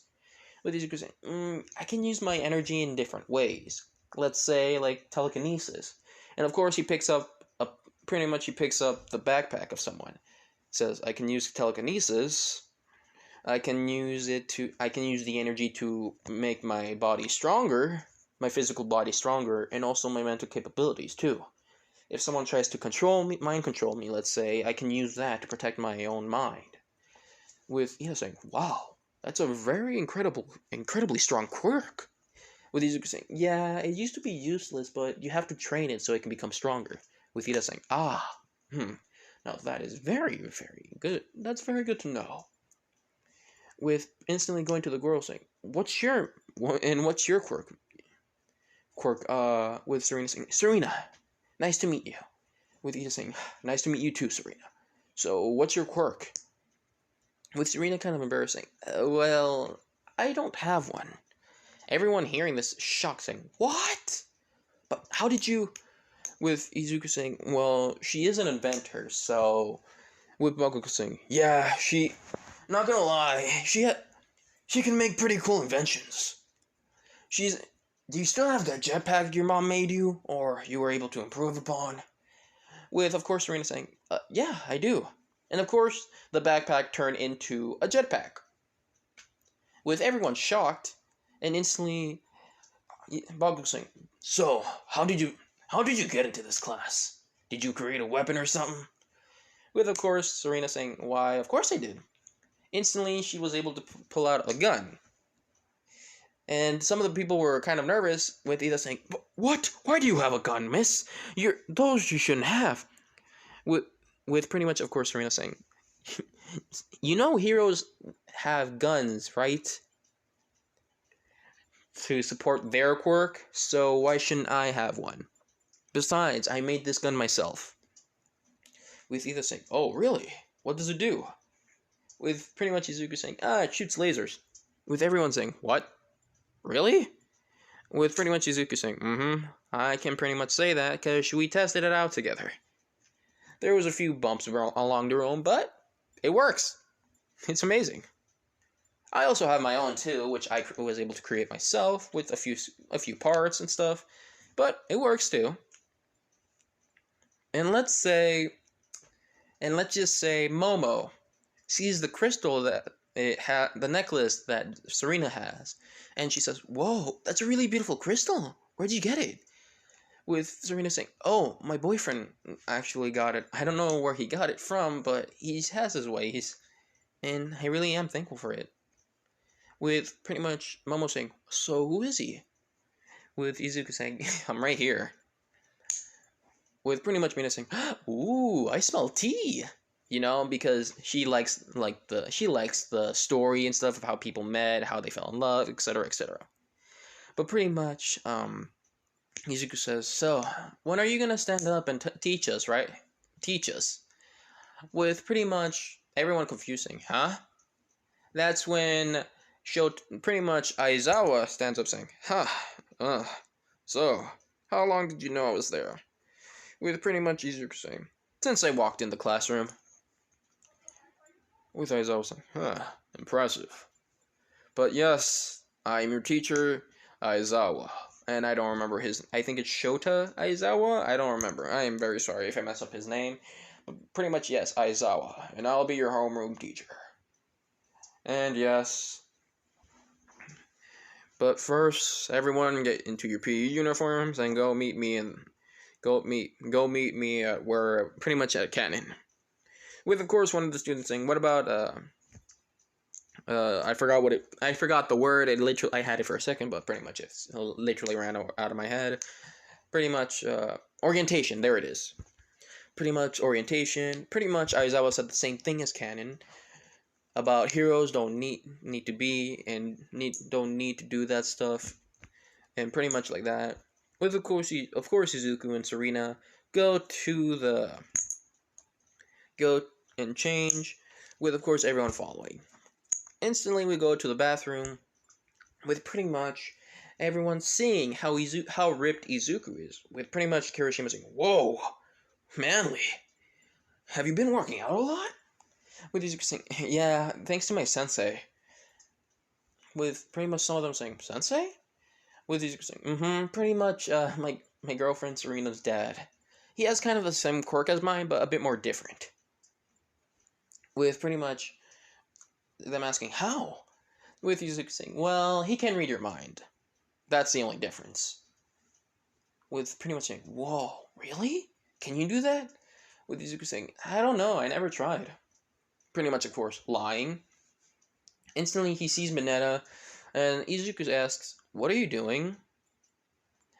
With Izuku saying, "I can use my energy in different ways. Let's say, like telekinesis." And of course, he picks up the backpack of someone. Says, "I can use telekinesis. I can use the energy to make my body stronger, my physical body stronger, and also my mental capabilities too. If someone tries to mind control me, let's say, I can use that to protect my own mind." With Ida saying, "Wow, that's a very incredibly strong quirk." With Izuku saying, "Yeah, it used to be useless, but you have to train it so it can become stronger." With Ida saying, "Now that is very, very good. That's very good to know." With instantly going to the girl saying, what's your quirk?" With Serena saying, "Serena, nice to meet you." With Ida saying, "Nice to meet you too, Serena. So, what's your quirk?" With Serena kind of embarrassing, "Well, I don't have one." Everyone hearing this is shocked, saying, "What? But how did you... With Izuku saying, well, she is an inventor, so... With Bakugo saying, yeah, she... Not gonna lie, she can make pretty cool inventions. She's... Do you still have that jetpack your mom made you, or you were able to improve upon? With, of course, Serena saying, yeah, I do. And of course, the backpack turned into a jetpack. With everyone shocked, and instantly, Bakugo saying, so, how did you get into this class? Did you create a weapon or something? With, of course, Serena saying, why, of course I did. Instantly, she was able to pull out a gun. And some of the people were kind of nervous, with Ida saying, what? Why do you have a gun, miss? Those you shouldn't have. With pretty much, of course, Serena saying, you know heroes have guns, right? To support their quirk, so why shouldn't I have one? Besides, I made this gun myself. With Ida saying, oh, really? What does it do? With pretty much Izuku saying, it shoots lasers. With everyone saying, what? Really? With pretty much Izuku saying, I can pretty much say that because we tested it out together. There was a few bumps along the road, but it works. It's amazing. I also have my own too, which I was able to create myself with a few parts and stuff, but it works too. And let's just say Momo sees the crystal that the necklace that Serena has, and she says, "Whoa, that's a really beautiful crystal. Where'd you get it?" With Serena saying, "Oh, my boyfriend actually got it. I don't know where he got it from, but he has his ways, and I really am thankful for it." With pretty much Momo saying, "So who is he?" With Izuku saying, "I'm right here." With pretty much Mina saying, "Ooh, I smell tea." You know, because she likes the story and stuff of how people met, how they fell in love, etc., etc. But pretty much, Izuku says, "So, when are you gonna stand up and teach us, right? Teach us." With pretty much everyone confusing, huh? That's when pretty much Aizawa stands up saying, so, how long did you know I was there? With pretty much Izuku saying, since I walked in the classroom. With Aizawa saying, impressive. But yes, I'm your teacher, Aizawa. And I don't remember I think it's Shota Aizawa? I don't remember. I am very sorry if I mess up his name. But pretty much, yes, Aizawa. And I'll be your homeroom teacher. And yes. But first, everyone get into your PE uniforms and go meet me at where pretty much at Cannon. With of course one of the students saying, "What about I forgot the word. I had it for a second, but pretty much it literally ran out of my head. Pretty much orientation. There it is. Pretty much orientation. Pretty much Aizawa said the same thing as Canon about heroes don't need to be and don't need to do that stuff, and pretty much like that. With of course Izuku and Serena go and change, with of course everyone following. Instantly we go to the bathroom, with pretty much everyone seeing how ripped Izuku is, with pretty much Kirishima saying, "Whoa, manly. Have you been working out a lot?" With Izuku saying, "Yeah, thanks to my sensei." With pretty much some of them saying, "Sensei?" With Izuku saying, pretty much my girlfriend Serena's dad. He has kind of the same quirk as mine, but a bit more different. With pretty much them asking, "How?" With Izuku saying, "Well, he can read your mind. That's the only difference." With pretty much saying, "Whoa, really? Can you do that?" With Izuku saying, "I don't know, I never tried." Pretty much, of course, lying. Instantly, he sees Mineta, and Izuku asks, "What are you doing?"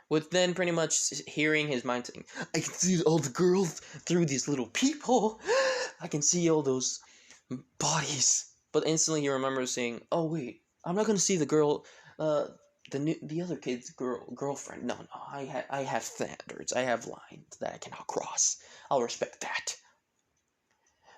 With then pretty much hearing his mind saying, "I can see all the girls through these little peephole. I can see all those bodies." But instantly he remembers saying, "Oh wait, I'm not gonna see the girl, the other kid's girlfriend. No, I have standards. I have lines that I cannot cross. I'll respect that."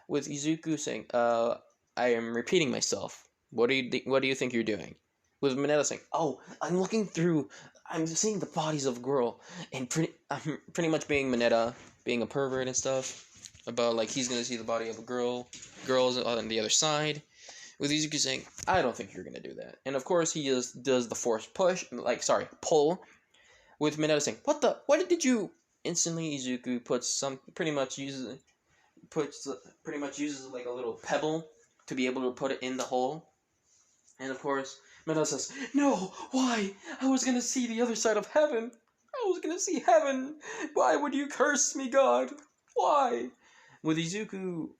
With Izuku saying, "I am repeating myself. What do you think you're doing?" With Mineta saying, "Oh, I'm looking through I'm seeing the bodies of girl, and pretty much being Mineta, being a pervert and stuff, about like he's gonna see the body of a girls on the other side. With Izuku saying, "I don't think you're gonna do that," and of course he just does the force pull. With Mineta saying, "What the? What did you?" Instantly, Izuku pretty much uses like a little pebble to be able to put it in the hole. And of course, Mineta says, "No, why? I was gonna see the other side of heaven. I was gonna see heaven. Why would you curse me, God? Why?" With Izuku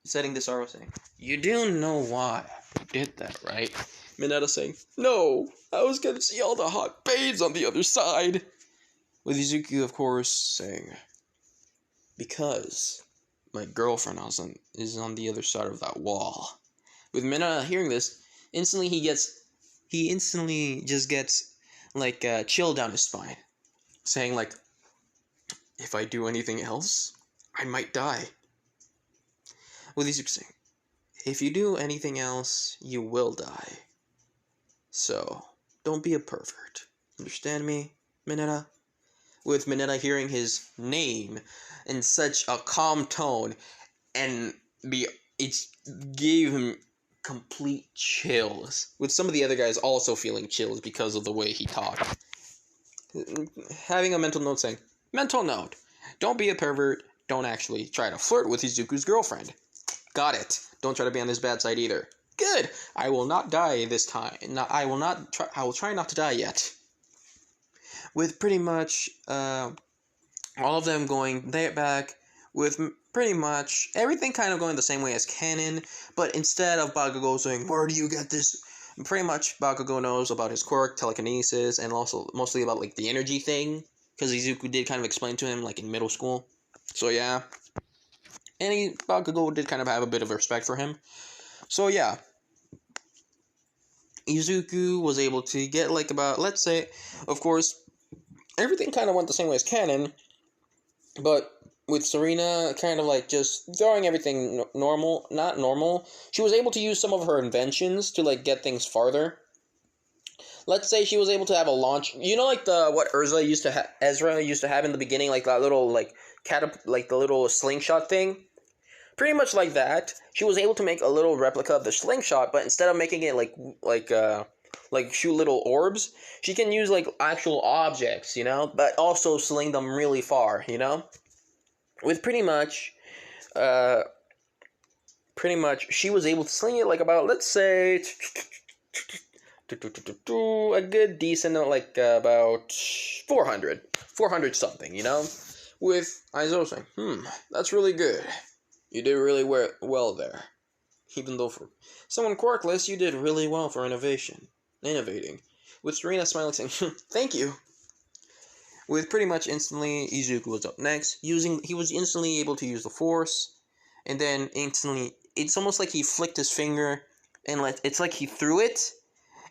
setting this arrow saying, "You do know why I did that, right?" Mineta saying, "No, I was gonna see all the hot babes on the other side." With Izuku, of course, saying, "Because my girlfriend is on the other side of that wall." With Mineta hearing this, he instantly just gets like a chill down his spine, saying like, "If I do anything else, I might die." With Izuku saying, "If you do anything else, you will die. So, don't be a pervert. Understand me, Mineta?" With Mineta hearing his name in such a calm tone, and it gave him complete chills. With some of the other guys also feeling chills because of the way he talked. Having a mental note saying, "Mental note, don't be a pervert, don't actually try to flirt with Izuku's girlfriend. Got it. Don't try to be on his bad side either. Good. I will not die this time. I will try not to die yet." With pretty much all of them going back, with pretty much everything kind of going the same way as canon, but instead of Bakugo saying, "Where do you get this?" pretty much Bakugo knows about his quirk, telekinesis, and also mostly about like the energy thing, because Izuku did kind of explain to him like in middle school. So yeah. And Bakugo did kind of have a bit of respect for him. So yeah. Izuku was able to get like about, let's say, of course, everything kind of went the same way as canon, but with Serena kind of like just throwing everything not normal, she was able to use some of her inventions to like get things farther. Let's say she was able to have a launch, like what Ezra used to have in the beginning, like that little like like the little slingshot thing. Pretty much like that. She was able to make a little replica of the slingshot, but instead of making it like shoot little orbs, she can use like actual objects, but also sling them really far, With pretty much she was able to sling it like about, let's say, a good decent like about 400 something, With Aizo saying, "That's really good. You did really well there. Even though for someone quirkless, you did really well for innovating." With Serena smiling saying, "Thank you." With pretty much instantly, Izuku was up next. He was instantly able to use the Force, and then instantly, it's almost like he flicked his finger, and it's like he threw it,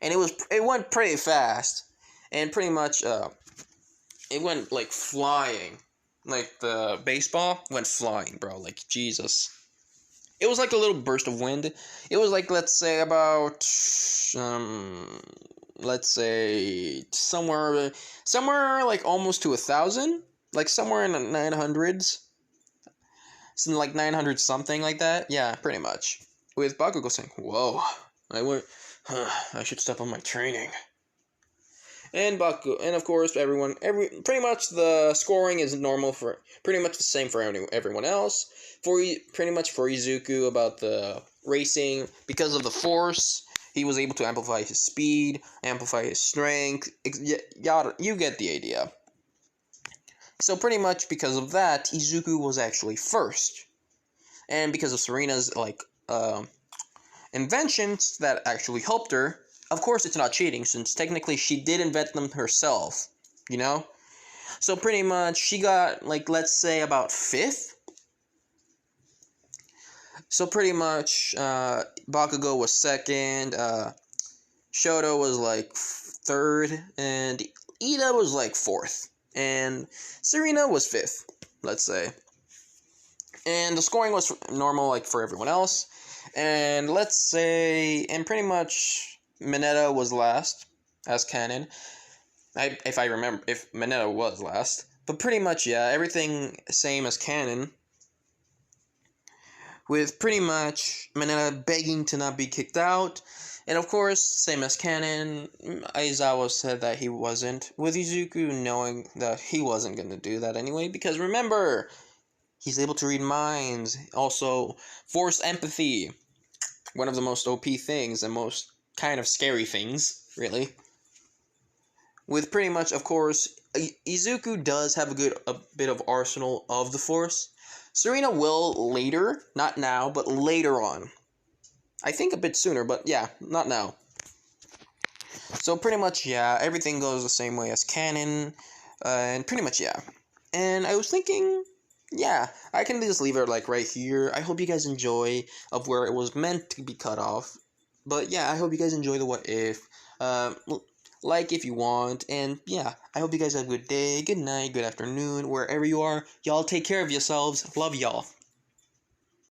and it went pretty fast, and pretty much it went like flying. Like the baseball went flying, bro. Like Jesus. It was like a little burst of wind. It was like, let's say about let's say somewhere like almost to 1,000, like somewhere in the 900s, something like 900 something like that. Yeah, pretty much. With Bakugo saying, "Whoa, I should step on my training." And of course, pretty much the scoring is normal for pretty much the same for everyone else. Pretty much for Izuku about the racing, because of the Force, he was able to amplify his speed, amplify his strength. Yada, you get the idea. So pretty much because of that, Izuku was actually first, and because of Serena's inventions that actually helped her. Of course, it's not cheating, since technically she did invent them herself, So pretty much, she got, like, let's say about 5th. So pretty much, Bakugo was 2nd, Shoto was, like, 3rd, and Ida was, like, 4th. And Serena was 5th, let's say. And the scoring was normal, like, for everyone else. And let's say, and pretty much Mineta was last, as canon. If I remember, if Mineta was last. But pretty much, yeah, everything same as canon. With pretty much Mineta begging to not be kicked out. And of course, same as canon, Aizawa said that he wasn't, with Izuku knowing that he wasn't going to do that anyway, because remember, he's able to read minds. Also, forced empathy, one of the most OP things and most kind of scary things, really. With pretty much, of course, Izuku does have a bit of arsenal of the Force. Serena will later, not now, but later on. I think a bit sooner, but yeah, not now. So pretty much, yeah, everything goes the same way as canon, and pretty much, yeah. And I was thinking, yeah, I can just leave it like right here. I hope you guys enjoy of where it was meant to be cut off. But yeah, I hope you guys enjoy the what if. Like if you want, and yeah, I hope you guys have a good day, good night, good afternoon, wherever you are. Y'all take care of yourselves. Love y'all.